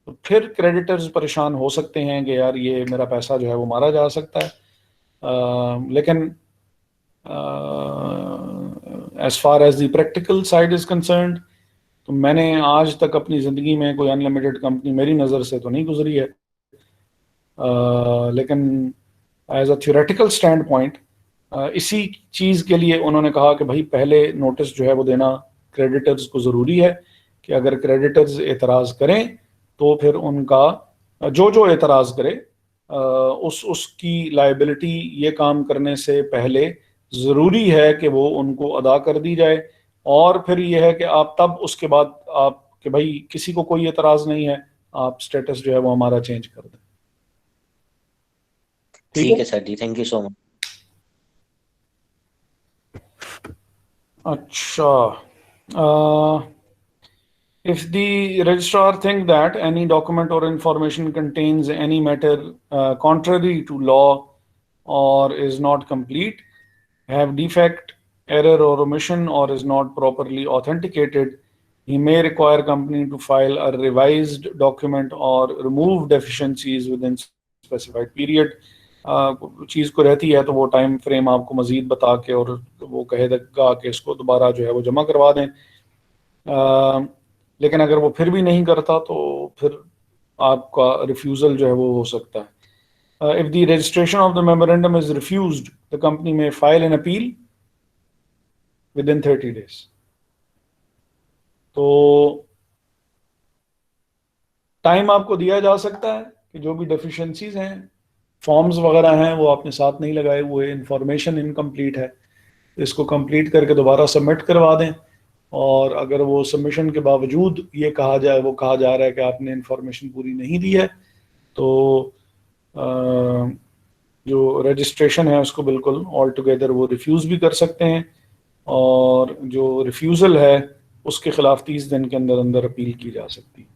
तो फिर क्रेडिटर्स परेशान हो सकते हैं कि यार ये मेरा पैसा जो है वो मारा जा सकता है। लेकिन as far as the practical side is concerned, तो मैंने आज तक अपनी ज़िंदगी में कोई अनलिमिटेड कंपनी मेरी नज़र से तो नहीं गुजरी है। लेकिन as a theoretical standpoint इसी चीज़ के लिए उन्होंने कहा कि भाई पहले नोटिस जो है वो देना क्रेडिटर्स को ज़रूरी है, कि अगर क्रेडिटर्स एतराज़ करें तो फिर उनका जो एतराज़ करे उसकी लायबिलिटी ये काम करने से पहले ज़रूरी है कि वो उनको अदा कर दी जाए। और फिर ये है कि आप तब उसके बाद आप कि भाई किसी को कोई एतराज़ नहीं है, आप स्टेटस जो है वो हमारा चेंज कर दें। ठीक है sir ji, thank you so much. अच्छा, if the registrar think that any document or information contains any matter contrary to law or is not complete, have defect, error or omission, or is not properly authenticated, he may require company to file a revised document or remove deficiencies within specified period. चीज़ को रहती है तो वो time frame आपको मजीद बता के और वो कहेगा कि इसको दोबारा जो है वो जमा करवा दें। लेकिन अगर वो फिर भी नहीं करता तो फिर आपका रिफ्यूज़ल जो है वो हो सकता है। If the registration of the memorandum is refused, the company may file an appeal within 30 days। तो टाइम आपको दिया जा सकता है कि जो भी डेफिशिएंसीज हैं, फॉर्म्स वगैरह हैं, वो आपने साथ नहीं लगाए हुए, इंफॉर्मेशन इनकम्प्लीट है, इसको कंप्लीट करके दोबारा सबमिट करवा दें। और अगर वो सबमिशन के बावजूद ये कहा जा रहा है कि आपने इंफॉर्मेशन पूरी नहीं दी है, तो जो रजिस्ट्रेशन है उसको बिल्कुल ऑल टुगेदर वो रिफ्यूज़ भी कर सकते हैं, और जो रिफ्यूज़ल है उसके खिलाफ 30 दिन के अंदर अंदर अपील की जा सकती है।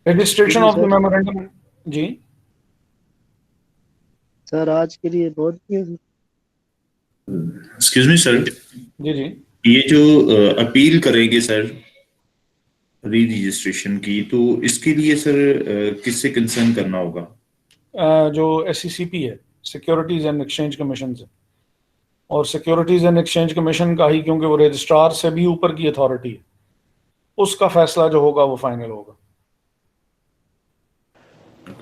Registration of the memorandum. जी सर, आज के लिए बहुत एक्सक्यूज मी सर, जी जी, ये जो अपील करेंगे सर री रजिस्ट्रेशन की, तो इसके लिए सर किससे कंसर्न करना होगा? जो SECP है, सिक्योरिटीज एंड एक्सचेंज कमीशन से, और सिक्योरिटीज एंड एक्सचेंज कमीशन का ही, क्योंकि वो रजिस्ट्रार से भी ऊपर की अथॉरिटी है, उसका फैसला जो होगा वो फाइनल होगा।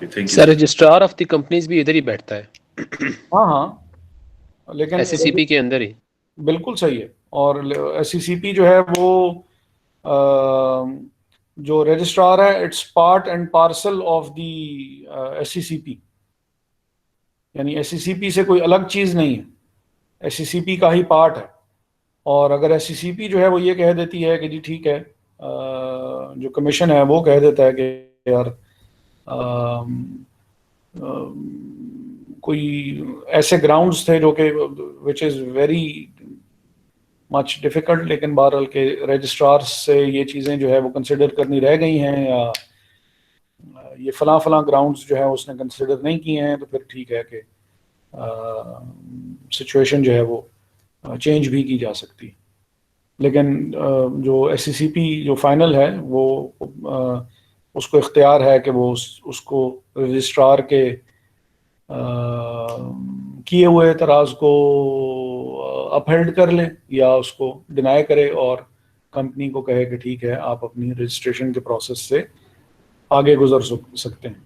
Sir, registrar of the companies भी इधर ही बैठता है? हाँ, लेकिन SECP के अंदर ही। बिल्कुल सही है। और SECP जो है वो जो रजिस्ट्रार है, it's part and parcel of the SECP, यानी SECP से कोई अलग चीज़ नहीं है, SECP का ही पार्ट है। और अगर SECP जो है वो ये कह देती है कि जी ठीक है, जो कमीशन है वो कह देता है कि यार कोई ऐसे ग्राउंड्स थे जो कि which is very much difficult, लेकिन बहरहाल के रजिस्ट्रार से ये चीज़ें जो है वो कंसिडर करनी रह गई हैं, या ये फला ग्राउंड्स जो है उसने कंसिडर नहीं किए हैं, तो फिर ठीक है कि सिचुएशन जो है वो चेंज भी की जा सकती है। लेकिन जो SCCP जो फाइनल है वो उसको इख्तियार है कि वो उसको रजिस्ट्रार के किए हुए एतराज़ को अपहेल्ड कर ले या उसको डिनाई करे और कंपनी को कहे कि ठीक है आप अपनी रजिस्ट्रेशन के प्रोसेस से आगे गुजर सकते हैं।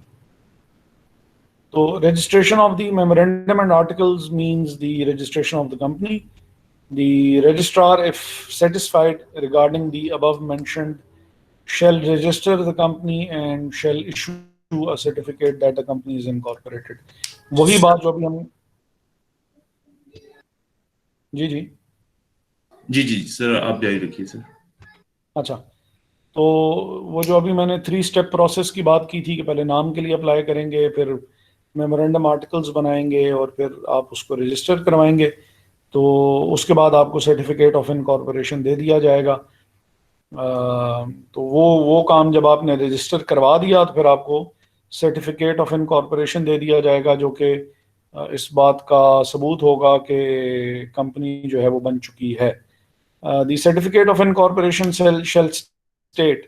तो registration of the memorandum and articles means the registration of the company. The registrar, if satisfied regarding the above mentioned, shall register the company and shall issue a certificate that the company is incorporated. वही बात जो अभी हम जी sir आप जारी रखिए sir. अच्छा, तो वो जो अभी मैंने 3 स्टेप प्रोसेस की बात की थी कि पहले नाम के लिए अप्लाई करेंगे, फिर मेमोरेंडम आर्टिकल्स बनाएंगे और फिर आप उसको रजिस्टर करवाएंगे, तो उसके बाद आपको सर्टिफिकेट ऑफ इनकॉर्पोरेशन दे दिया जाएगा। तो वो काम जब आपने रजिस्टर करवा दिया तो फिर आपको सर्टिफिकेट ऑफ इनकॉर्पोरेशन दे दिया जाएगा, जो कि इस बात का सबूत होगा कि कंपनी जो है वो बन चुकी है। The certificate of incorporation shall state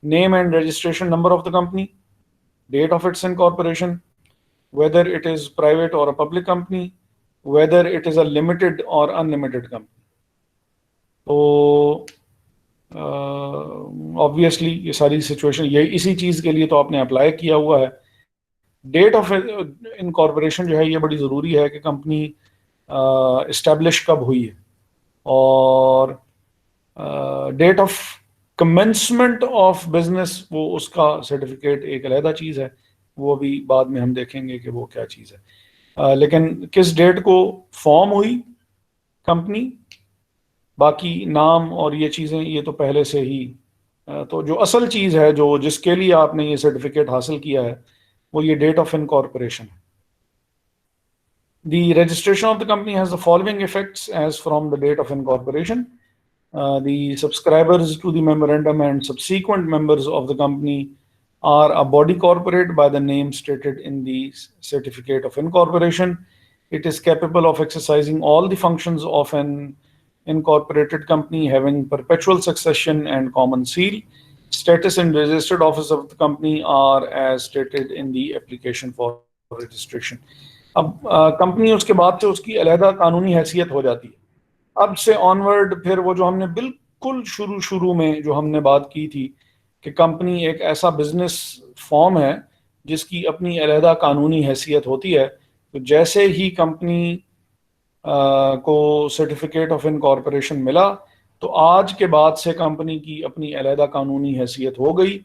name and registration number of the company, date of its incorporation, whether it is private or a public company, whether it is a limited or unlimited company. तो obviously ये सारी situation ये इसी चीज़ के लिए तो आपने अप्लाई किया हुआ है। डेट ऑफ इनकॉर्पोरेशन जो है ये बड़ी ज़रूरी है कि कंपनी इस्टेब्लिश कब हुई है, और date of commencement of business वो उसका सर्टिफिकेट एक अलहदा चीज़ है, वो भी बाद में हम देखेंगे कि वो क्या चीज़ है। लेकिन किस डेट को फॉर्म हुई कंपनी, बाकी नाम और ये चीज़ें ये तो पहले से ही, तो जो असल चीज़ है जो जिसके लिए आपने ये सर्टिफिकेट हासिल किया है वो ये डेट ऑफ इनकॉर्पोरेशन है। The registration of the company has the following effects as from the date of incorporation. The subscribers to the memorandum and subsequent members of the company are a body corporate by the name stated in the certificate of incorporation. It is capable of exercising all the functions of an incorporated company having perpetual succession and common seal. Status and registered office of the company are as stated in the application for registration. अब company उसके बाद से उसकी अलहदा कानूनी हैसियत हो जाती है। अब से ऑनवर्ड फिर वो जो हमने बिल्कुल शुरू में जो हमने बात की थी कि कंपनी एक ऐसा बिजनेस फॉर्म है जिसकी अपनी अलहदा कानूनी हैसियत होती है, तो जैसे ही कंपनी को सर्टिफिकेट ऑफ इनकॉर्पोरेशन मिला तो आज के बाद से कंपनी की अपनी अलहदा कानूनी हैसियत हो गई।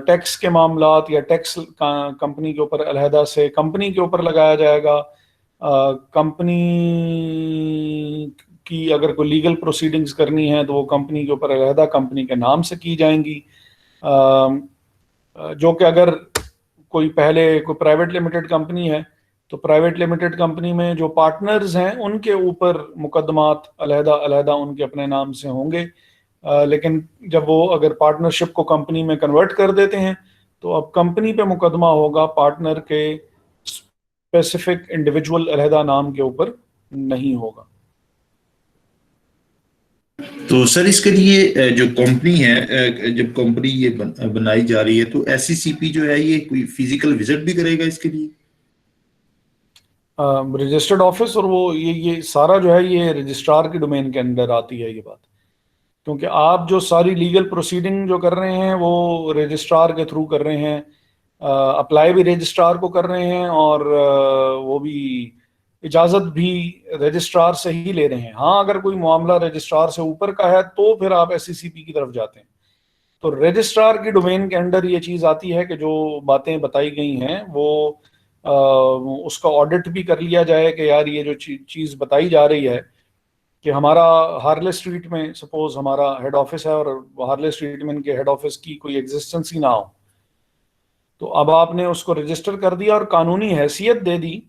टैक्स के मामलात या टैक्स कंपनी के ऊपर अलहदा से कंपनी के ऊपर लगाया जाएगा। कंपनी की अगर कोई लीगल प्रोसीडिंग्स करनी है तो वो कंपनी के ऊपर अलहदा कंपनी के नाम से की जाएंगी, जो कि अगर कोई पहले कोई प्राइवेट लिमिटेड कंपनी है तो प्राइवेट लिमिटेड कंपनी में जो पार्टनर्स हैं उनके ऊपर मुकदमात अलहदा उनके अपने नाम से होंगे। लेकिन जब वो अगर पार्टनरशिप को कंपनी में कन्वर्ट कर देते हैं तो अब कंपनी पे मुकदमा होगा, पार्टनर के स्पेसिफिक इंडिविजुअल अलहदा नाम के ऊपर नहीं होगा। तो सर इसके लिए जो कंपनी है, जब कंपनी ये बनाई जा रही है तो SCCP जो है ये कोई फिजिकल विजिट भी करेगा इसके लिए? रजिस्टर्ड ऑफिस और वो ये सारा जो है ये रजिस्ट्रार के डोमेन के अंदर आती है ये बात, क्योंकि आप जो सारी लीगल प्रोसीडिंग जो कर रहे हैं वो रजिस्ट्रार के थ्रू कर रहे हैं, अप्लाई भी रजिस्ट्रार को कर रहे हैं और वो भी इजाज़त भी रजिस्ट्रार से ही ले रहे हैं। हाँ, अगर कोई मामला रजिस्ट्रार से ऊपर का है तो फिर आप SCCP की तरफ जाते हैं। तो रजिस्ट्रार की डोमेन के अंडर ये चीज़ आती है कि जो बातें बताई गई हैं वो उसका ऑडिट भी कर लिया जाए कि यार ये जो चीज़ बताई जा रही है कि हमारा हार्ले स्ट्रीट में सपोज हमारा हेड ऑफिस है और हार्ले स्ट्रीट में इनके हेड ऑफिस की कोई एग्जिस्टेंस ही ना हो, तो अब आपने उसको रजिस्टर कर दिया और कानूनी हैसियत दे दी,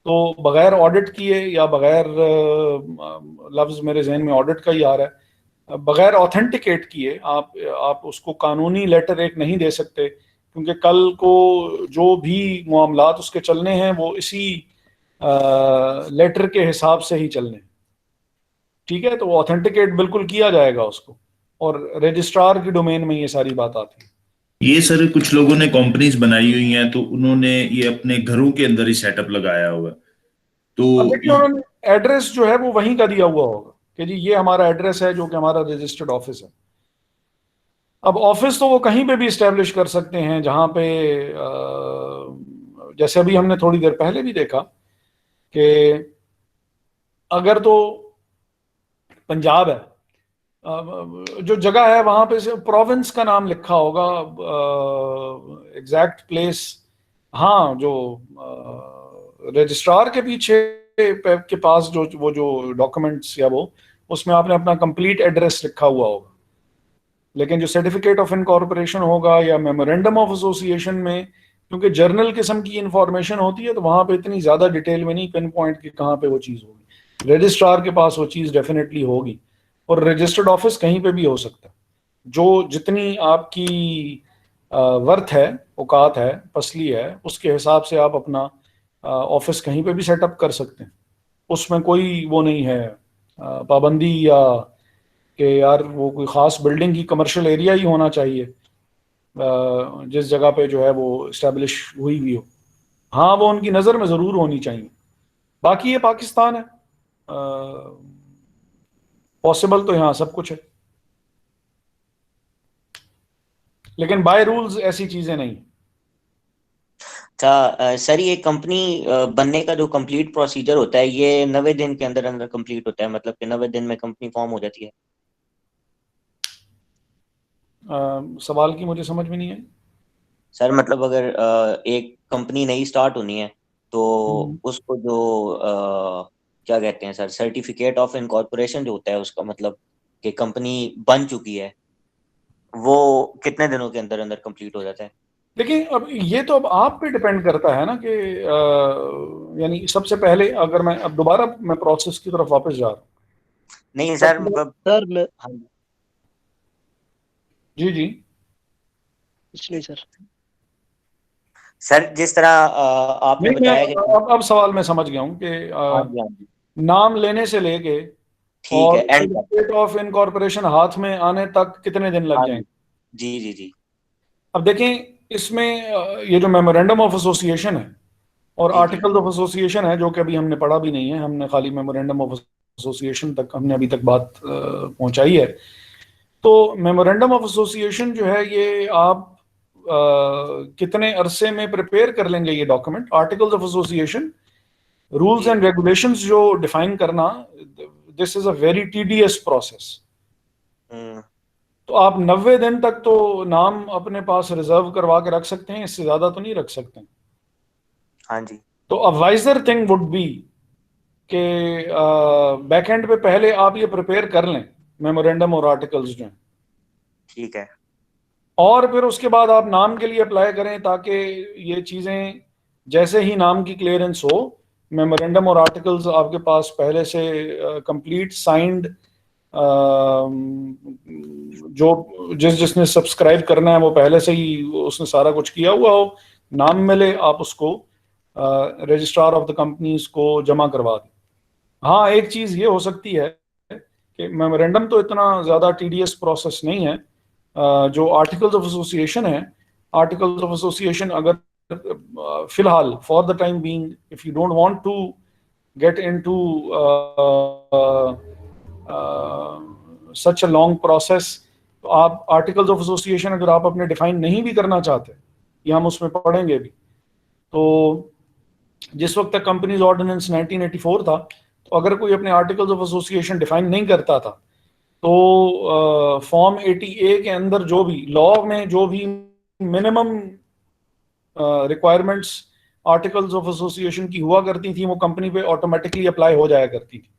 तो बगैर ऑडिट किए या बगैर लफ्ज मेरे जहन में ऑडिट का ही आ रहा है, बगैर ऑथेंटिकेट किए आप उसको कानूनी लेटर एक नहीं दे सकते, क्योंकि कल को जो भी मामलात उसके चलने हैं वो इसी लेटर के हिसाब से ही चलने हैं। ठीक है, तो ऑथेंटिकेट बिल्कुल किया जाएगा उसको, और रजिस्ट्रार की डोमेन में ये सारी बात आती है। ये सर कुछ लोगों ने कंपनीज बनाई हुई हैं तो उन्होंने ये अपने घरों के अंदर ही सेटअप लगाया हुआ, तो अब देखिए उन्होंने एड्रेस जो है वो वहीं का दिया हुआ होगा कि जी ये हमारा एड्रेस है जो कि हमारा रजिस्टर्ड ऑफिस है। अब ऑफिस तो वो कहीं पे भी इस्टेब्लिश कर सकते हैं जहां पे जैसे अभी हमने थोड़ी देर पहले भी देखा कि अगर तो पंजाब है, जो जगह है वहां पे प्रोविंस का नाम लिखा होगा, एग्जैक्ट प्लेस, हाँ, जो रजिस्ट्रार के पीछे के पास जो डॉक्यूमेंट्स या वो उसमें आपने अपना कंप्लीट एड्रेस लिखा हुआ होगा। लेकिन जो सर्टिफिकेट ऑफ इनकॉर्पोरेशन होगा या मेमोरेंडम ऑफ एसोसिएशन में, क्योंकि जर्नल किस्म की इंफॉर्मेशन होती है तो वहां पे इतनी ज्यादा डिटेल में नहीं पिन पॉइंट की कहाँ पे वो चीज होगी। रजिस्ट्रार के पास वो चीज डेफिनेटली होगी, और रजिस्टर्ड ऑफिस कहीं पे भी हो सकता है। जो जितनी आपकी वर्थ है, औकात है, पसली है, उसके हिसाब से आप अपना ऑफिस कहीं पे भी सेटअप कर सकते हैं। उसमें कोई वो नहीं है पाबंदी या कि यार वो कोई ख़ास बिल्डिंग की कमर्शियल एरिया ही होना चाहिए जिस जगह पे जो है वो इस्टेब्लिश हुई भी हो। हाँ, वो उनकी नज़र में ज़रूर होनी चाहिए। बाकी ये पाकिस्तान है, पॉसिबल तो यहाँ सब कुछ है, लेकिन बाय रूल्स ऐसी चीज़ें नहीं। अच्छा सर, ये कंपनी बनने का जो कंप्लीट प्रोसीजर होता है ये 90 दिन के अंदर अंदर कंप्लीट होता है, मतलब कि 90 दिन में कंपनी फॉर्म हो जाती है? सवाल की मुझे समझ में नहीं आई सर मतलब अगर एक कंपनी नई स्टार्ट होनी है तो उसको जो क्या कहते हैं सर, सर्टिफिकेट ऑफ इनकॉर्पोरेशन जो होता है उसका मतलब कि कंपनी बन चुकी है, वो कितने दिनों के अंदर अंदर कंप्लीट हो जाता है? देखिए, अब ये तो अब आप पे डिपेंड करता है ना कि यानी सबसे पहले अगर मैं अब दोबारा मैं प्रोसेस की तरफ वापस जा रहा हूँ। नहीं सर मतलब सर मैं हाँ जी जी कुछ नहीं सर। सर, जिस तरह आपने नहीं, बताया मैं कि अब सवाल मैं समझ गया हूँ कि हाँ जी हाँ जी नाम लेने से लेके ठीक और है एंड सर्टिफिकेट ऑफ इनकॉर्पोरेशन हाथ में आने तक कितने दिन लग हाँ जाएंगे। जी जी जी अब देखें, इसमें ये जो मेमोरेंडम ऑफ एसोसिएशन है और जी जी आर्टिकल्स ऑफ एसोसिएशन है, जो कि अभी हमने पढ़ा भी नहीं है, हमने खाली मेमोरेंडम ऑफ एसोसिएशन तक हमने अभी तक बात पहुंचाई है। तो मेमोरेंडम ऑफ एसोसिएशन जो है ये आप कितने अरसे में प्रिपेयर कर लेंगे ये document. Articles of association, rules and regulations जो डिफाइन करना, this is a very tedious process. तो आप 90 दिन तक तो नाम अपने पास रिजर्व करवा के रख सकते हैं, इससे ज्यादा तो नहीं रख सकते। हाँ जी तो अ वाइजर थिंग वुड बी कि बैक एंड पे पहले आप ये प्रिपेयर कर लें मेमोरेंडम और आर्टिकल्स जो हैं, ठीक है और फिर उसके बाद आप नाम के लिए अप्लाई करें, ताकि ये चीज़ें जैसे ही नाम की क्लियरेंस हो, मेमोरेंडम और आर्टिकल्स आपके पास पहले से कंप्लीट साइंड, जो जिसने सब्सक्राइब करना है वो पहले से ही उसने सारा कुछ किया हुआ हो, नाम मिले, आप उसको रजिस्ट्रार ऑफ द कंपनीज को जमा करवा दें। हाँ, एक चीज़ ये हो सकती है कि मेमोरेंडम तो इतना ज़्यादा टीडीएस प्रोसेस नहीं है, जो आर्टिकल्स ऑफ एसोसिएशन है, आर्टिकल्स ऑफ एसोसिएशन अगर फिलहाल for the time being, if you don't want to get into such a long process, तो आप आर्टिकल्स ऑफ एसोसिएशन अगर आप अपने डिफाइन नहीं भी करना चाहते, ये हम उसमें पढ़ेंगे भी, तो जिस वक्त तक कंपनीज ऑर्डिनेंस 1984 था, तो अगर कोई अपने आर्टिकल्स ऑफ एसोसिएशन डिफाइन नहीं करता था, तो फॉर्म 80A के अंदर जो भी लॉ में जो भी minimum requirements articles of association की हुआ करती थी, वो कंपनी पे ऑटोमेटिकली अप्लाई हो जाया करती थी।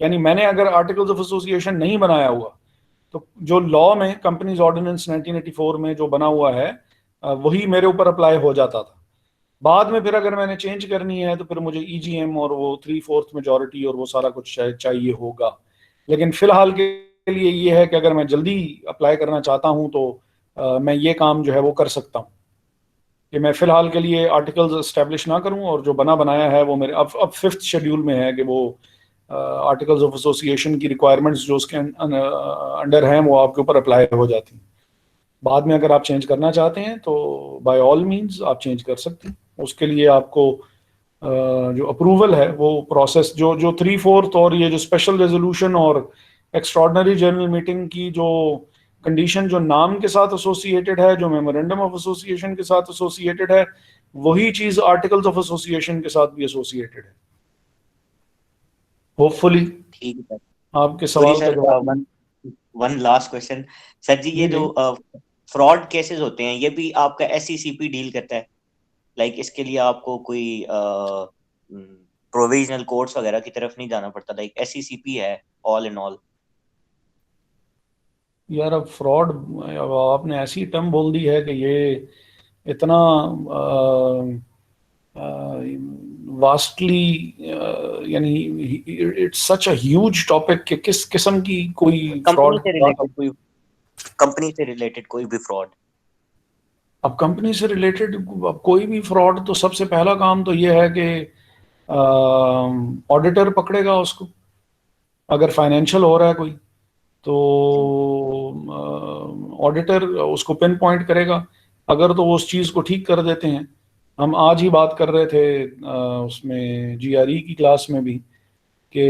यानी मैंने अगर आर्टिकल्स ऑफ एसोसिएशन नहीं बनाया हुआ, तो जो लॉ में कंपनीज ऑर्डिनेंस 1984 में जो बना हुआ है वही मेरे ऊपर अप्लाई हो जाता था। बाद में फिर अगर मैंने चेंज करनी है तो फिर मुझे EGM और वो 3/4 मेजॉरिटी और वो सारा कुछ चाहिए होगा। लेकिन फिलहाल के लिए ये है कि अगर मैं जल्दी अप्लाई करना चाहता हूँ तो मैं ये काम जो है वो कर सकता हूँ कि मैं फिलहाल के लिए आर्टिकल्स एस्टेब्लिश ना करूँ, और जो बना बनाया है वो मेरे अब 5th शेड्यूल में है कि वो आर्टिकल्स ऑफ एसोसिएशन की रिक्वायरमेंट्स जो उसके अंडर हैं वो आपके ऊपर अप्लाई हो जाती हैं। बाद में अगर आप चेंज करना चाहते हैं तो बाय ऑल मींस आप चेंज कर सकते हैं। उसके लिए आपको जो अप्रूवल है वो प्रोसेस जो 3/4 और ये जो स्पेशल रेजोल्यूशन और एक्स्ट्राऑर्डिनरी जनरल मीटिंग की जो कंडीशन जो नाम के साथ एसोसिएटेड है, जो मेमोरेंडम ऑफ एसोसिएशन के साथ एसोसिएटेड है, वही चीज आर्टिकल्स ऑफ एसोसिएशन के साथ भी एसोसिएटेड है। होपफुली ठीक है सर। आपके सवाल का सर जवाब। वन लास्ट क्वेश्चन सर जी, ये जो फ्रॉड केसेस होते हैं ये भी आपका SECP डील करता है? लाइक इसके लिए आपको कोई प्रोविजनल कोर्ट्स वगैरह की तरफ नहीं जाना पड़ता? लाइक SECP है ऑल इन ऑल। यार अब फ्रॉड, आपने ऐसी टर्म बोल दी है कि ये इतना वास्टली, यानी it's such a huge topic कि किस किस्म की कोई फ्रॉड कंपनी से रिलेटेड कोई भी फ्रॉड। अब कंपनी से रिलेटेड कोई भी फ्रॉड तो सबसे पहला काम तो ये है कि ऑडिटर पकड़ेगा उसको। अगर फाइनेंशियल हो रहा है कोई तो ऑडिटर उसको पिन पॉइंट करेगा। अगर तो वो उस चीज़ को ठीक कर देते हैं, हम आज ही बात कर रहे थे उसमें GRE की क्लास में भी कि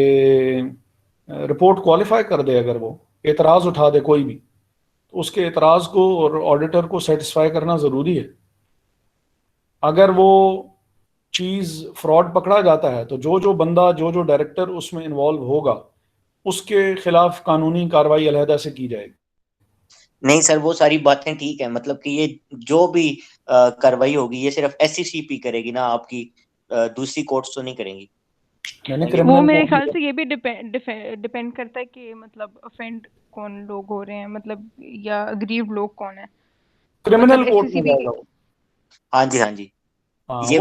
रिपोर्ट क्वालिफाई कर दे, अगर वो एतराज़ उठा दे कोई भी, तो उसके एतराज़ को और ऑडिटर को सेटिस्फाई करना ज़रूरी है। अगर वो चीज़ फ्रॉड पकड़ा जाता है तो जो बंदा जो डायरेक्टर उसमें इन्वॉल्व होगा उसके खिलाफ कानूनी कार्रवाई अलहदा से की जाएगी। नहीं सर, वो सारी बातें ठीक है, मतलब कि ये जो भी कार्रवाई होगी ये सिर्फ SECP करेगी ना, आपकी दूसरी कोर्ट्स तो नहीं करेंगी? वो मेरे ख्याल से ये भी डिपेंड करता है कि मतलब ऑफेंड कौन लोग हो रहे हैं, मतलब या अग्रीव्ड लोग कौन है। क्रिमिनल कोर्ट में जाएगा वो। हाँ जी, हाँ जी, ये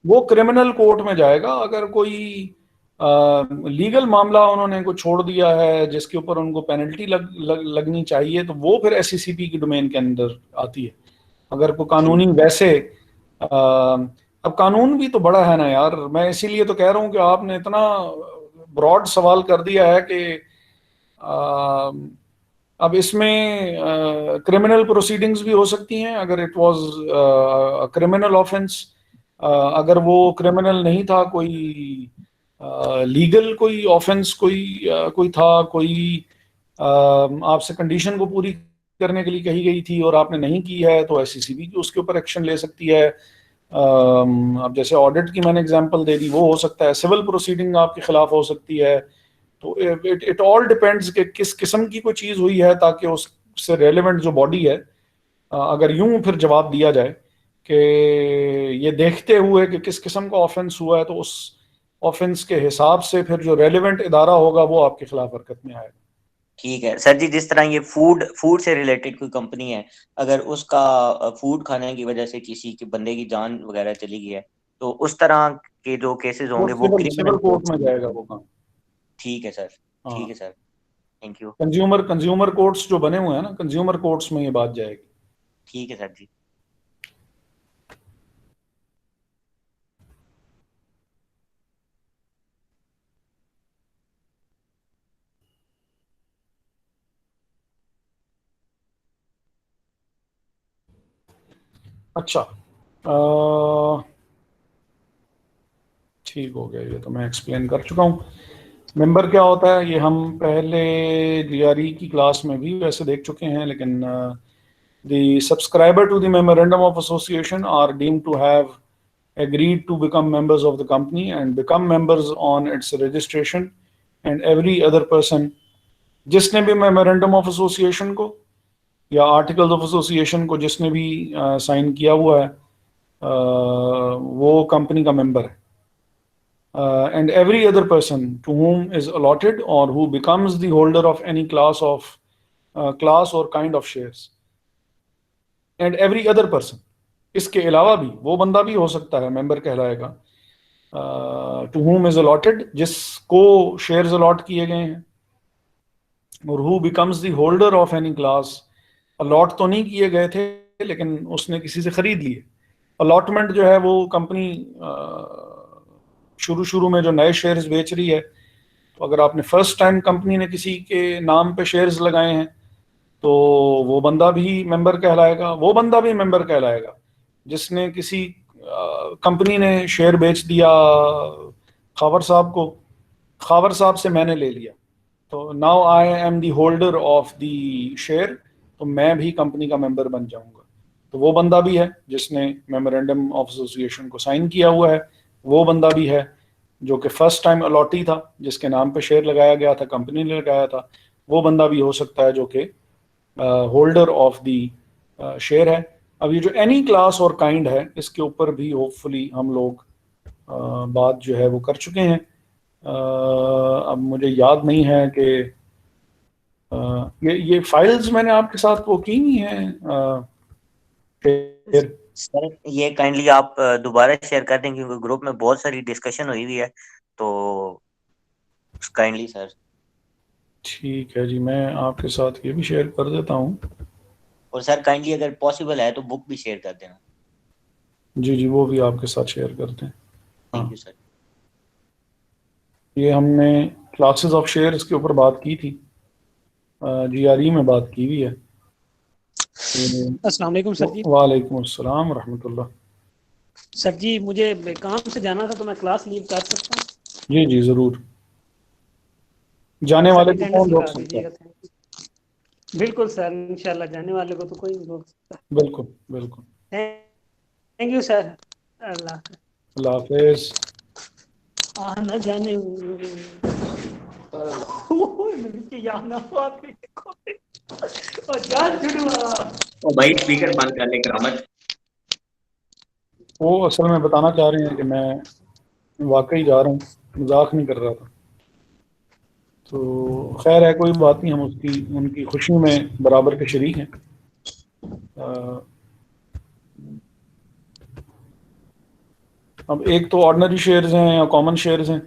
वो क्रिमिनल कोर्ट में जाएगा। अगर कोई लीगल मामला उन्होंने को छोड़ दिया है जिसके ऊपर उनको पेनल्टी लगनी चाहिए तो वो फिर SECP की डोमेन के अंदर आती है। अगर कोई कानूनी वैसे अब कानून भी तो बड़ा है ना यार, मैं इसीलिए तो कह रहा हूँ कि आपने इतना ब्रॉड सवाल कर दिया है कि अब इसमें क्रिमिनल प्रोसीडिंग्स भी हो सकती हैं अगर इट वाज क्रिमिनल ऑफेंस। अगर वो क्रिमिनल नहीं था, कोई लीगल कोई ऑफेंस कोई था, कोई आपसे कंडीशन को पूरी करने के लिए कही गई थी और आपने नहीं की है तो SECP उसके ऊपर एक्शन ले सकती है। अब जैसे ऑडिट की मैंने एग्जांपल दे दी, वो हो सकता है। सिविल प्रोसीडिंग आपके खिलाफ हो सकती है। तो इट ऑल डिपेंड्स कि किस किस्म की कोई चीज़ हुई है, ताकि उससे रेलेवेंट जो बॉडी है, अगर यूं फिर जवाब दिया जाए कि ये देखते हुए कि किस किस्म का ऑफेंस हुआ है तो उस ऑफेंस के हिसाब से फिर जो रेलेवेंट इदारा होगा वो आपके खिलाफ हरकत में आएगा। ठीक है सर जी, जिस तरह ये फूड से रिलेटेड कोई कंपनी है, अगर उसका फूड खाने की वजह से किसी के बंदे की जान वगैरह चली गई है तो उस तरह के जो केसेस होंगे वो क्रिमिनल कोर्ट में जाएगा वो काम। ठीक है सर, ठीक है sir, thank you. Consumer courts जो बने हुए हैं ना, कंज्यूमर कोर्ट्स में ये बात जाएगी। ठीक है सर जी। अच्छा, ठीक हो गया, ये तो मैं एक्सप्लेन कर चुका हूँ। मेंबर क्या होता है ये हम पहले GRE की क्लास में भी वैसे देख चुके हैं, लेकिन the subscriber to the memorandum of association are deemed to have agreed to become members of the company and become members on its registration, and every other person जिसने भी मेमोरेंडम ऑफ एसोसिएशन को या articles of association को जिसने भी sign किया हुआ है वो कंपनी का मेंबर है। And every other person to whom is allotted or who becomes the holder of any class or kind of shares, and every other person इसके अलावा भी वो बंदा भी हो सकता है, मेंबर कहलाएगा, टू whom इज अलॉटेड, जिसको शेयर्स अलॉट किए गए हैं, और who becomes the holder of any class. Allot तो नहीं किए गए थे, लेकिन उसने किसी से खरीद लिए। अलॉटमेंट जो है वो कंपनी शुरू शुरू में जो नए शेयर्स बेच रही है, तो अगर आपने फर्स्ट टाइम कंपनी ने किसी के नाम पे शेयर्स लगाए हैं तो वो बंदा भी मेंबर कहलाएगा। वो बंदा भी मेंबर कहलाएगा जिसने किसी कंपनी ने शेयर बेच दिया खावर साहब को, खावर साहब से मैंने ले लिया, तो now I am the holder of the share, तो मैं भी कंपनी का मेंबर बन जाऊंगा। तो वो बंदा भी है जिसने मेमोरेंडम ऑफ एसोसिएशन को साइन किया हुआ है। वो बंदा भी है जो कि फर्स्ट टाइम अलॉटी था, जिसके नाम पे शेयर लगाया गया था, कंपनी ने लगाया था। वो बंदा भी हो सकता है जो कि होल्डर ऑफ द शेयर है। अब ये जो एनी क्लास और काइंड है, इसके ऊपर भी होपफुली हम लोग बात जो है वो कर चुके हैं। अब मुझे याद नहीं है कि ये फाइल्स मैंने आपके साथ वो की नहीं है। सर ये काइंडली आप दोबारा शेयर कर दें, क्योंकि ग्रुप में बहुत सारी डिस्कशन हुई हुई है, तो काइंडली सर। ठीक है जी, मैं आपके साथ ये भी शेयर कर देता हूँ। और सर काइंडली अगर पॉसिबल है तो बुक भी शेयर कर देना। जी जी, वो भी आपके साथ शेयर करते हैं। Thank you sir. ये हमने क्लासेस ऑफ शेयर्स के ऊपर बात की थी, GRE में बात की हुई है। अस्सलाम वालेकुम सर जी। वालेकुम अस्सलाम रहमतुल्लाह। सर जी मुझे काम से जाना था, तो मैं क्लास लीव कर सकता हूँ? जी जी ज़रूर, जाने वाले को कौन रोक सकता है? बिल्कुल सर, इंशाल्लाह जाने वाले को तो कोई नहीं रोक सकता। बिल्कुल बिल्कुल। Thank you sir. अल्लाह हाफिज़। आना जाने ओ भाई स्पीकर बंद कर ले करामत। वो असल में बताना चाह रहे हैं कि मैं वाकई जा रहा हूँ, मजाक नहीं कर रहा था। तो खैर है, कोई बात नहीं, हम उनकी खुशी में बराबर के शरीक हैं। अब एक तो ऑर्डिनरी शेयर्स हैं या कॉमन शेयर्स हैं,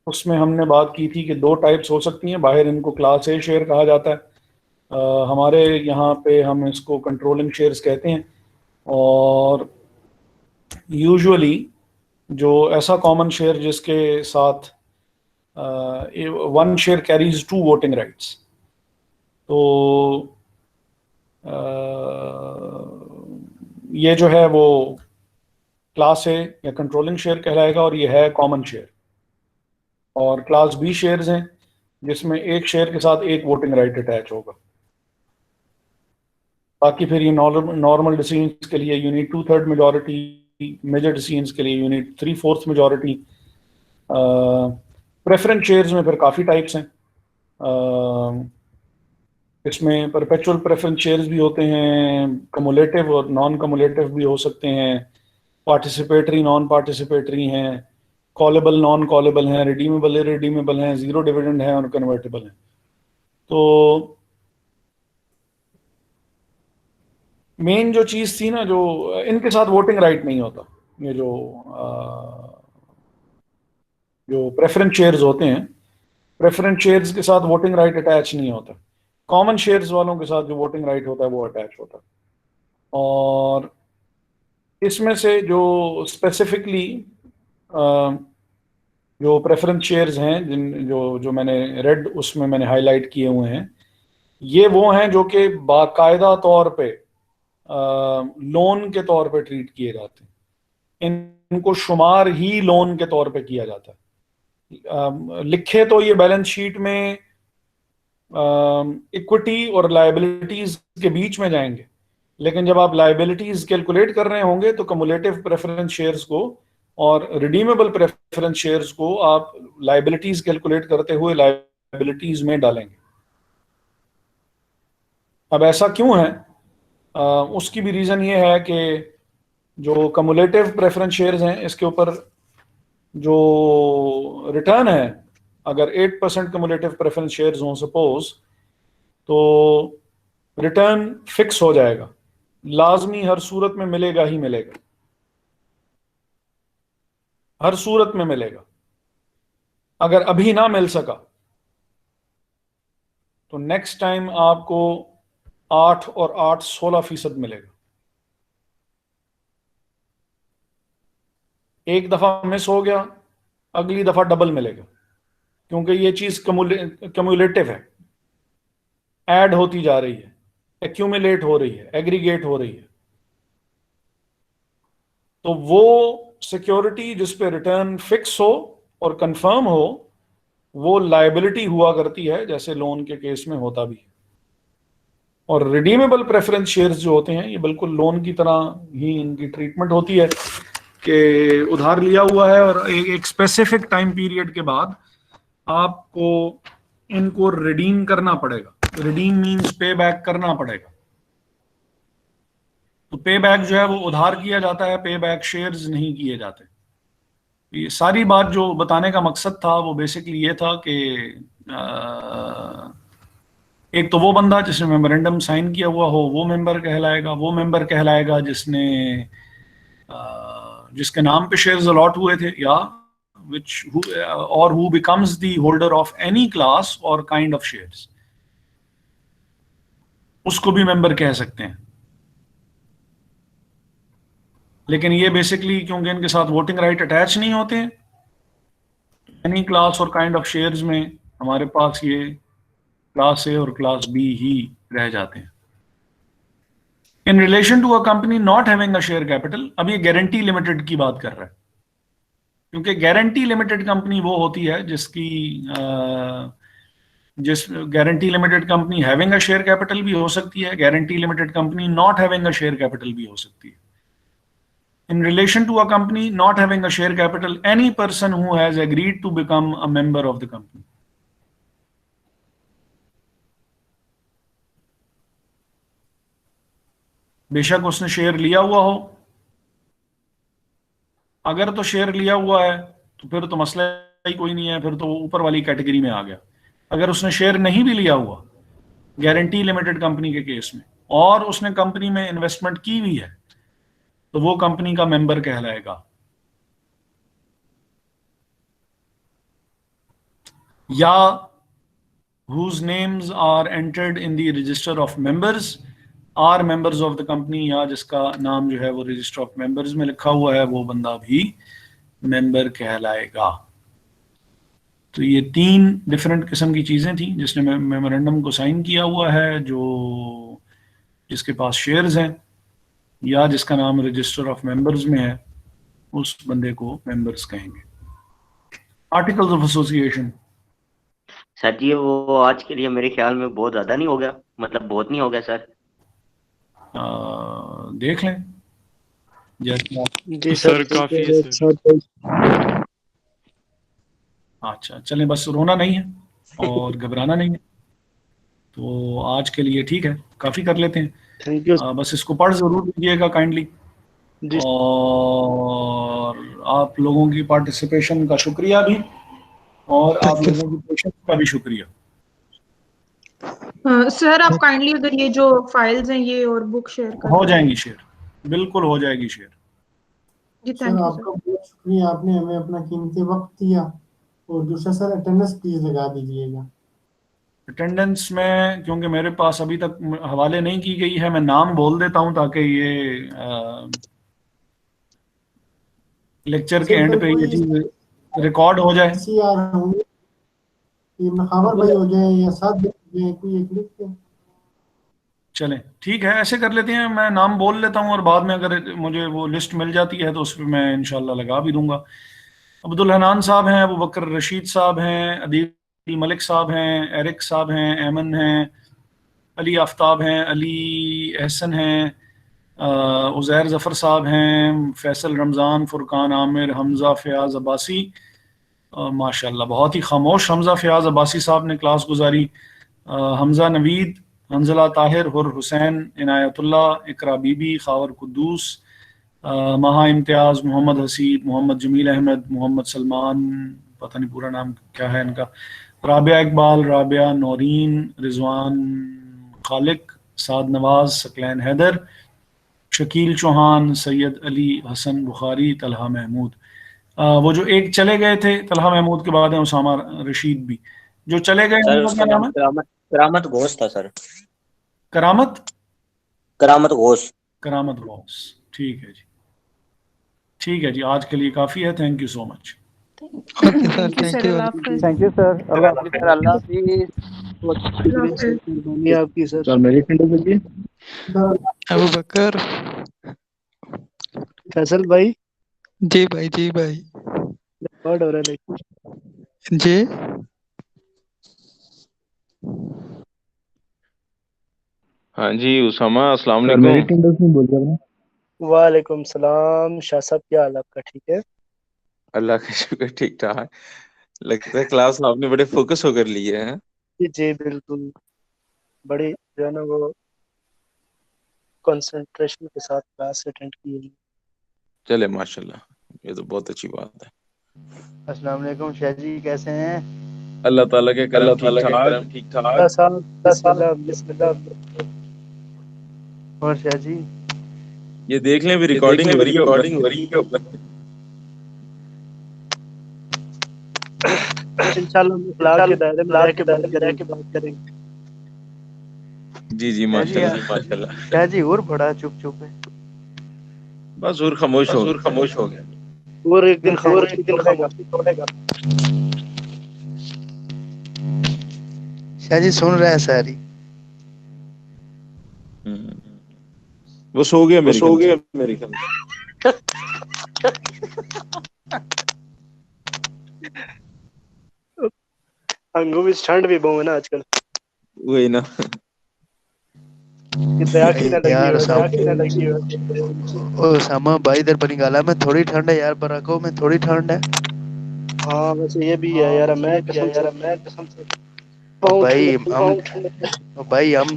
उसमें हमने बात की थी कि दो टाइप्स हो सकती हैं। बाहर इनको क्लास ए शेयर कहा जाता है, हमारे यहाँ पे हम इसको कंट्रोलिंग शेयर्स कहते हैं। और यूजुअली जो ऐसा कॉमन शेयर जिसके साथ one share carries 2 voting rights, तो ये जो है वो क्लास ए या कंट्रोलिंग शेयर कहलाएगा, और ये है कॉमन शेयर। और क्लास बी शेयर्स हैं जिसमें एक शेयर के साथ एक वोटिंग राइट अटैच होगा। बाकी फिर ये नॉर्मल डिसीजंस के लिए you need 2/3 majority, major decisions के लिए you need 3/4 majority. Preference shares में फिर काफ़ी टाइप्स हैं। इसमें परपेचुअल प्रेफरेंस शेयर्स भी होते हैं, कमुलेटिव और नॉन कमुलेटिव भी हो सकते हैं, पार्टिसिपेटरी नॉन पार्टिसिपेटरी हैं, कॉलेबल नॉन कॉलेबल हैं, रिडीमेबल इरिडीमेबल हैं, जीरो डिविडेंड हैं और कन्वर्टेबल हैं। तो मेन जो चीज़ थी ना, जो इनके साथ वोटिंग राइट नहीं होता। ये जो प्रेफरेंस शेयर्स होते हैं, प्रेफरेंस शेयर्स के साथ वोटिंग राइट अटैच नहीं होता। कॉमन शेयर्स वालों के साथ जो वोटिंग राइट होता है वो अटैच होता है। और इसमें से जो स्पेसिफिकली जो प्रेफरेंस शेयर्स हैं, जो मैंने रेड उसमें मैंने हाईलाइट किए हुए हैं, ये वो हैं जो कि बाकायदा तौर पे लोन के तौर पे ट्रीट किए जाते हैं। इनको शुमार ही लोन के तौर पे किया जाता है। लिखे तो ये बैलेंस शीट में इक्विटी और लायबिलिटीज के बीच में जाएंगे, लेकिन जब आप लायबिलिटीज कैलकुलेट कर रहे होंगे तो कमुलेटिव प्रेफरेंस शेयर्स को और रिडीमेबल प्रेफरेंस शेयर्स को आप लायबिलिटीज कैलकुलेट करते हुए लायबिलिटीज में डालेंगे। अब ऐसा क्यों है? उसकी भी रीज़न ये है कि जो कमुलेटिव प्रेफरेंस शेयर्स हैं, इसके ऊपर जो रिटर्न है, अगर 8% कमुलेटिव प्रेफरेंस शेयर्स हों सपोज, तो रिटर्न फिक्स हो जाएगा। लाजमी हर सूरत में मिलेगा ही मिलेगा, हर सूरत में मिलेगा। अगर अभी ना मिल सका तो नेक्स्ट टाइम आपको 8 और 8 16% मिलेगा। एक दफा मिस हो गया, अगली दफा डबल मिलेगा, क्योंकि ये चीज कम्युलेटिव है, ऐड होती जा रही है, एक्यूमुलेट हो रही है, एग्रीगेट हो रही है। तो वो सिक्योरिटी जिस पे रिटर्न फिक्स हो और कंफर्म हो, वो लायबिलिटी हुआ करती है, जैसे लोन के केस में होता भी है। और रिडीमेबल प्रेफरेंस शेयर्स जो होते हैं, ये बिल्कुल लोन की तरह ही इनकी ट्रीटमेंट होती है कि उधार लिया हुआ है और एक स्पेसिफिक टाइम पीरियड के बाद आपको इनको रिडीम करना पड़ेगा। रिडीम मींस पे बैक करना पड़ेगा। तो पे बैक जो है वो उधार किया जाता है, पे बैक शेयर्स नहीं किए जाते। ये सारी बात जो बताने का मकसद था वो बेसिकली ये था कि एक तो वो बंदा जिसने मेमोरेंडम साइन किया हुआ हो वो मेंबर कहलाएगा, वो मेंबर कहलाएगा जिसने जिसके नाम पे शेयर्स अलॉट हुए थे, या और who becomes the holder of any class or kind of shares, उसको भी मेंबर कह सकते हैं। लेकिन ये बेसिकली क्योंकि इनके साथ वोटिंग राइट अटैच नहीं होते हैं, एनी क्लास और काइंड ऑफ शेयर्स में हमारे पास ये क्लास ए और क्लास बी ही रह जाते हैं। In relation to a company not having a share capital, अब ये गारंटी लिमिटेड की बात कर रहा है, क्योंकि गारंटी लिमिटेड कंपनी वो होती है जिस guarantee limited company having a share capital भी हो सकती है, guarantee limited company not having a share capital भी हो सकती है। In relation to a company not having a share capital, any person who has agreed to become a member of the company. बेशक उसने शेयर लिया हुआ हो, अगर तो शेयर लिया हुआ है तो फिर तो मसला ही कोई नहीं है, फिर तो ऊपर वाली कैटेगरी में आ गया। अगर उसने शेयर नहीं भी लिया हुआ गारंटी लिमिटेड कंपनी के केस में, और उसने कंपनी में इन्वेस्टमेंट की हुई है, तो वो कंपनी का मेंबर कहलाएगा। या whose names are entered in the register of members are members of the company, या जिसका नाम जो है वो रजिस्टर ऑफ मेंबर्स में लिखा हुआ है, वो बंदा भी मेंबर कहलाएगा। तो ये 3 डिफरेंट किस्म की चीजें थी। जिसने मेमोरेंडम को साइन किया हुआ है, जो जिसके पास शेयर्स हैं, या जिसका नाम रजिस्टर ऑफ मेंबर्स में है, उस बंदे को मेंबर्स कहेंगे। आर्टिकल्स ऑफ एसोसिएशन सर जी वो आज के लिए मेरे ख्याल में बहुत ज्यादा नहीं हो गया, मतलब बहुत नहीं हो गया सर। देख लें जी सर काफी है सर। अच्छा चलें, बस रोना नहीं है और घबराना नहीं है, तो आज के लिए ठीक है, काफी कर लेते हैं। Thank you. बस इसको पढ़ जरूर लीजिएगा काइंडली, और आप लोगों की पार्टिसिपेशन का शुक्रिया भी, और आप लोगों की पेशेंस का भी शुक्रिया। सर आप काइंडली अगर ये जो फाइल्स हैं ये और बुक शेयर कर हो जाएंगी शेयर, बिल्कुल हो जाएगी शेयर। जी थैंक यू आपका बहुत शुक्रिया, आपने हमें अपना कीमती वक्त दिया। और दूसरा सर अटेंडेंस प्लीज लगा दीजिएगा। अटेंडेंस में क्योंकि मेरे पास अभी तक हवाले नहीं की गई है, मैं नाम बोल देता हूं ताकि ये लेक्चर के एंड पे ये चीज रिकॉर्ड हो जाए। ये मखावर भाई हो जाए या साथ जाए, कोई एक लिख दे। चलें ठीक है, ऐसे कर लेते हैं, मैं नाम बोल लेता हूं और बाद में अगर मुझे वो लिस्ट मिल जाती है तो उस पर मैं इंशाल्लाह लगा भी दूंगा। अब्दुल हनान साहब हैं, अबू बकर रशीद साहब हैं, अदील मलिक साहब हैं, एरिक साहब हैं, एमन हैं, अली आफ्ताब हैं, अली एहसन हैं, उज़ैर ज़फ़र साहब हैं, फैसल रमज़ान, फुरकान आमिर, हमज़ा फ़याज़ अब्बासी, माशाल्लाह बहुत ही खामोश हमज़ा फ़याज़ अब्बासी साहब ने क्लास गुजारी, हमज़ा नवीद, हंजला ताहिर, हुर हुसैन, इनायतुल्ला, इकरा बीबी, खावर कुद्दूस, महा इम्तियाज़, मोहम्मद हसीब, मोहम्मद जमील अहमद, मोहम्मद सलमान, पता नहीं पूरा नाम क्या है इनका, राबिया इकबाल, राबिया नौरीन, रिजवान खालिक, साद नवाज, सकलैन हैदर, शकील चौहान, सैयद अली हसन बुखारी, तलहा महमूद। वो जो एक चले गए थे तलहा महमूद के बाद है उसामा रशीद भी, जो चले गए सर उनका उसका क्या नाम नाम है? करामत घोष था सर। करामत करामत घोष। करामत घोष, ठीक है जी, ठीक है जी, आज के लिए काफ़ी है। Thank you so much. Okay sir, thank you thank sir, you. अल्लाह हाफिज। थैंक यू सर, अल्लाह हाफिज़ सर, अल्लाह हाफिज़। बहुत शुक्रिया सर, मेहरबानी आपकी सर। सर मेरी खंडे जी। अबू बकर। फैसल भाई जी भाई, जी भाई। रिकॉर्ड हो रहा है लेकिन। जी हाँ जी उसामा, अस्सलाम सर मेरी वालेकुम। खंडे से बोल रहा हूँ। वालेकुम सलाम, शाह साहब क्या हाल आपका? ठीक है? अल्लाह का शुक्र, ठीक ठाक। लगता है क्लास आपने बड़े फोकस होकर लिए हैं। जी बिल्कुल, बड़ी जो है ना वो कंसंट्रेशन के साथ क्लास अटेंड की है। चले माशाल्लाह, ये तो बहुत अच्छी बात है। अस्सलाम वालेकुम शाह जी, कैसे हैं? अल्लाह ताला के अल्लाह करम ठीक ताला के ठाक। करम ठीक ठाक। शाह साहब बिस्मिल्लाह बिस्मिल्लाह। और शाह जी ये देख लें भी ये देख रिकॉर्डिंग लें हो रही है ऊपर। रिकॉर्डिंग हो रही है ऊपर। इंशाल्लाह हम इखलाक के दायरे में रह के बात करेंगे। जी जी माशाल्लाह। शाह जी और बड़ा चुप चुप है। बस और खामोश हो और गया। खामोश हो गया। और एक दिन खामोशी तोड़ेगा। शाह जी सुन रहे हैं सारी। हम्म। वो सो गया वो मेरे सो ख्याल से। गया मेरे ख्याल से। अंगों में ठंड भी बहुत है ना आजकल। वही ना। कि दया की ना लगी हो। ओसामा भाई इधर बनिगाला में थोड़ी ठंड है यार, बराको में थोड़ी ठंड है। हाँ वैसे ये भी है यार, मैं कसम से और पाँव भाई ठंड हम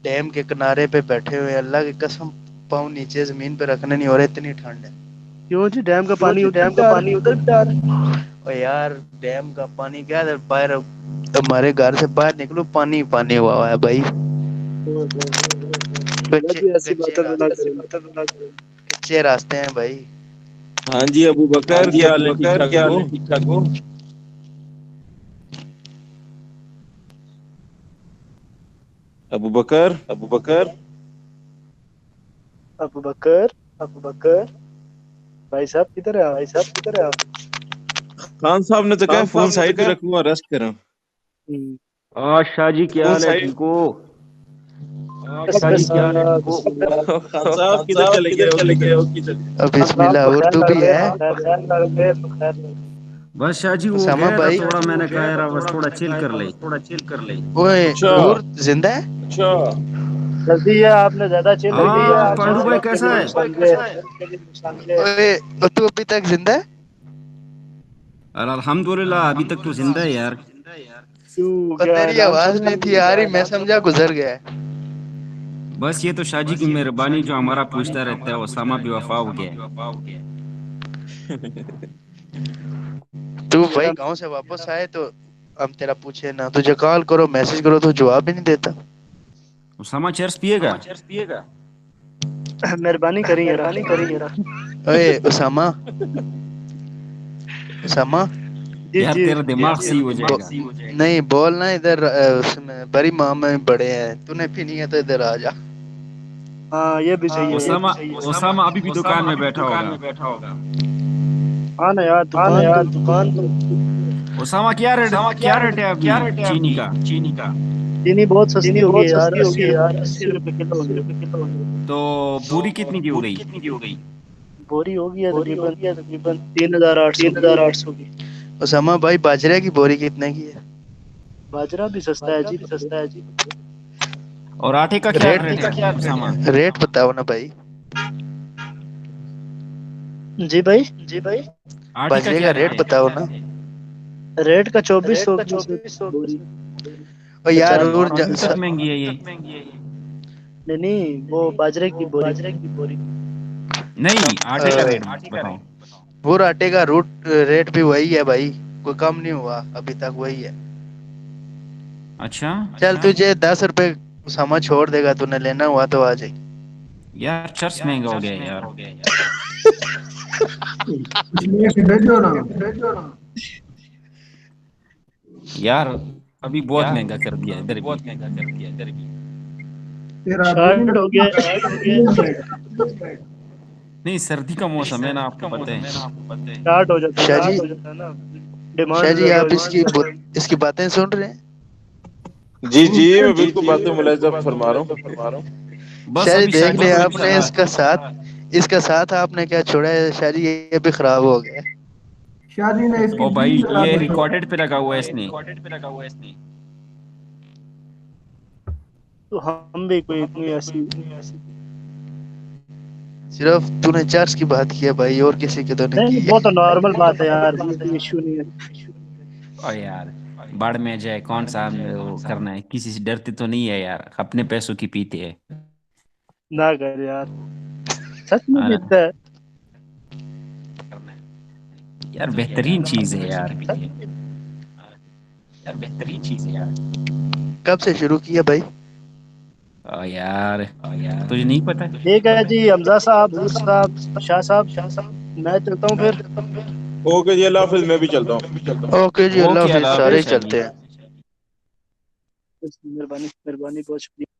डैम के किनारे पे बैठे हुए हैं, अल्लाह की कसम पाँव नीचे जमीन पे रखने नहीं हो रहे, इतनी ठंड है। क्यों जी? डैम का पानी उधर भी आ रहा है। और यार डैम का पानी क्या है, बाहर हमारे घर से बाहर निकलो पानी पानी हुआ है भाई। ऐसी बातें तो ना करें। कच्चे रास्ते हैं भाई। हाँ जी अबू हाँ बकर, जी क्या अबू हाल है? ठीक बकर, ठाक क्या हाल हो? है? ठीक ठाक हो? अबू बकर। अबू बकर अबू बकर अबू बकर भाई साहब किधर है आप? भाई साहब किधर है आप? खान साहब ने तो कहा खान फोन साहब ने तो साइड पे कहा। रखूंगा, रेस्ट करूं। शाह जी क्या फोन हाल है? साइड। ठीक हो? शाह जी क्या हाल है? ठीक हो? खान साहब किधर चले गए हो? चले गए किधर? हो किधर? बिस्मिल्लाह, उर्दू भी है। बस शाह जी वो उसामा गया था भाई थोड़ा, मैंने कहा यार बस थोड़ा चिल कर ले। ओए अच्छा नूर जिंदा है? अच्छा। जल्दी है, आपने ज्यादा चिल कर दी है। हाँ आप पांडू भाई कैसा है? ओए तू अभी तक जिंदा है? अल्हम्दुलिल्लाह अभी तक तो जिंदा है यार। क्यों और क्या तेरी नाम आवाज सुनना नहीं थी आ रही, मैं समझा गुजर गया है। बस ये तो शाह जी की मेहरबानी जो हमारा पूछता रहता है, ओसामा बेवफा हो गया है। तू भाई गांव से वापस आए तो हम तेरा पूछे ना, तुझे कॉल करो मैसेज करो तो जवाब ही नहीं देता। ओसामा चेयर्स पिएगा? मेहरबानी करी है ओए उसामा, उसामा जी यार जी तेरा दिमाग सही हो जाएगा। नहीं बोलना इधर, उसमें बड़ी माँ में बड़े हैं, तूने पीनी है तो इधर आ जा। हाँ ये भी सही है। ओसामा ओसामा अभी भी दुकान में बैठा होगा। हाँ ना यार, दुकान तो ओसामा क्या रेट है अभी चीनी का? चीनी बहुत सस्ती हो गई है यार, 80 रुपए किलो हो गई। तो पूरी कितनी की हो गई? बोरी हो गई है तकरीबन 3,800 की। उसामा भाई बाजरे की बोरी कितने की है? बाजरा भी सस्ता है जी। और आटे का क्या रेट है ओसामा? रेट बताओ ना भाई। जी भाई आटे का बाजरे क्या का रेट बताओ ना। रेट का 2400 बोरी। और यार और अभी तक महंगी है ये? नहीं वो बाजरे की बोरी। नहीं आटे का रेट बताओ। वो आटे का रेट भी वही है भाई, कोई कम नहीं हुआ अभी तक, वही है। अच्छा चल तुझे 10 रुपए उसामा छोड़ देगा, तूने लेना हुआ तो आ जाए। यार चर्च महंगा हो गया यार। इसमें से भेजो ना। यार अभी बहुत महंगा कर दिया इधर भी। तेरा शार्ट हो गया नहीं सर्दी का मौसम है ना, आपको पता है। स्टार्ट हो जाता है शाहजी ना, डिमांड शाहजी ज्यादा आप हो इसकी बातें सुन रहे हैं? जी जी मैं बिल्कुल बातें मुलाहिजा फरमा रहा हूँ। बस शाहजी अभी देख शादी ले को आपने इसका साथ आपने क्या छोड़ा है शाहजी, ये भी खराब हो गया। शादी ने इसकी ओ भाई जीन खराब ये कर दी। रिकॉर्डेड पे लगा हुआ है इसने। तो हम भी कोई इतनी ऐसी सिर्फ तूने चर्च की बात की है भाई, और किसी की तो नहीं नहीं, की वो तो नॉर्मल बात है यार, कोई इशू नहीं है। ओ यार बाढ़ में जाए कौन सा वो करना है, किसी से डरते तो नहीं है यार, अपने पैसों की पीते हैं। ना कर यार, सच में हाँ ना? पीता है। यार बेहतरीन चीज है यार, बेहतरीन चीज है यार। कब से शुरू किया भाई? ओ यार तुझे नहीं पता? ठीक है जी, हमजा साहब, हूर साहब, शाह साहब, मैं चलता हूँ फिर। ओके जी, अल्लाह हाफिज, मैं भी चलता हूँ। ओके जी, अल्लाह ओके हाफिज, अल्लाह सारे ही हाफिज चलते हैं। मेहरबानी बहुत शुक्रिया।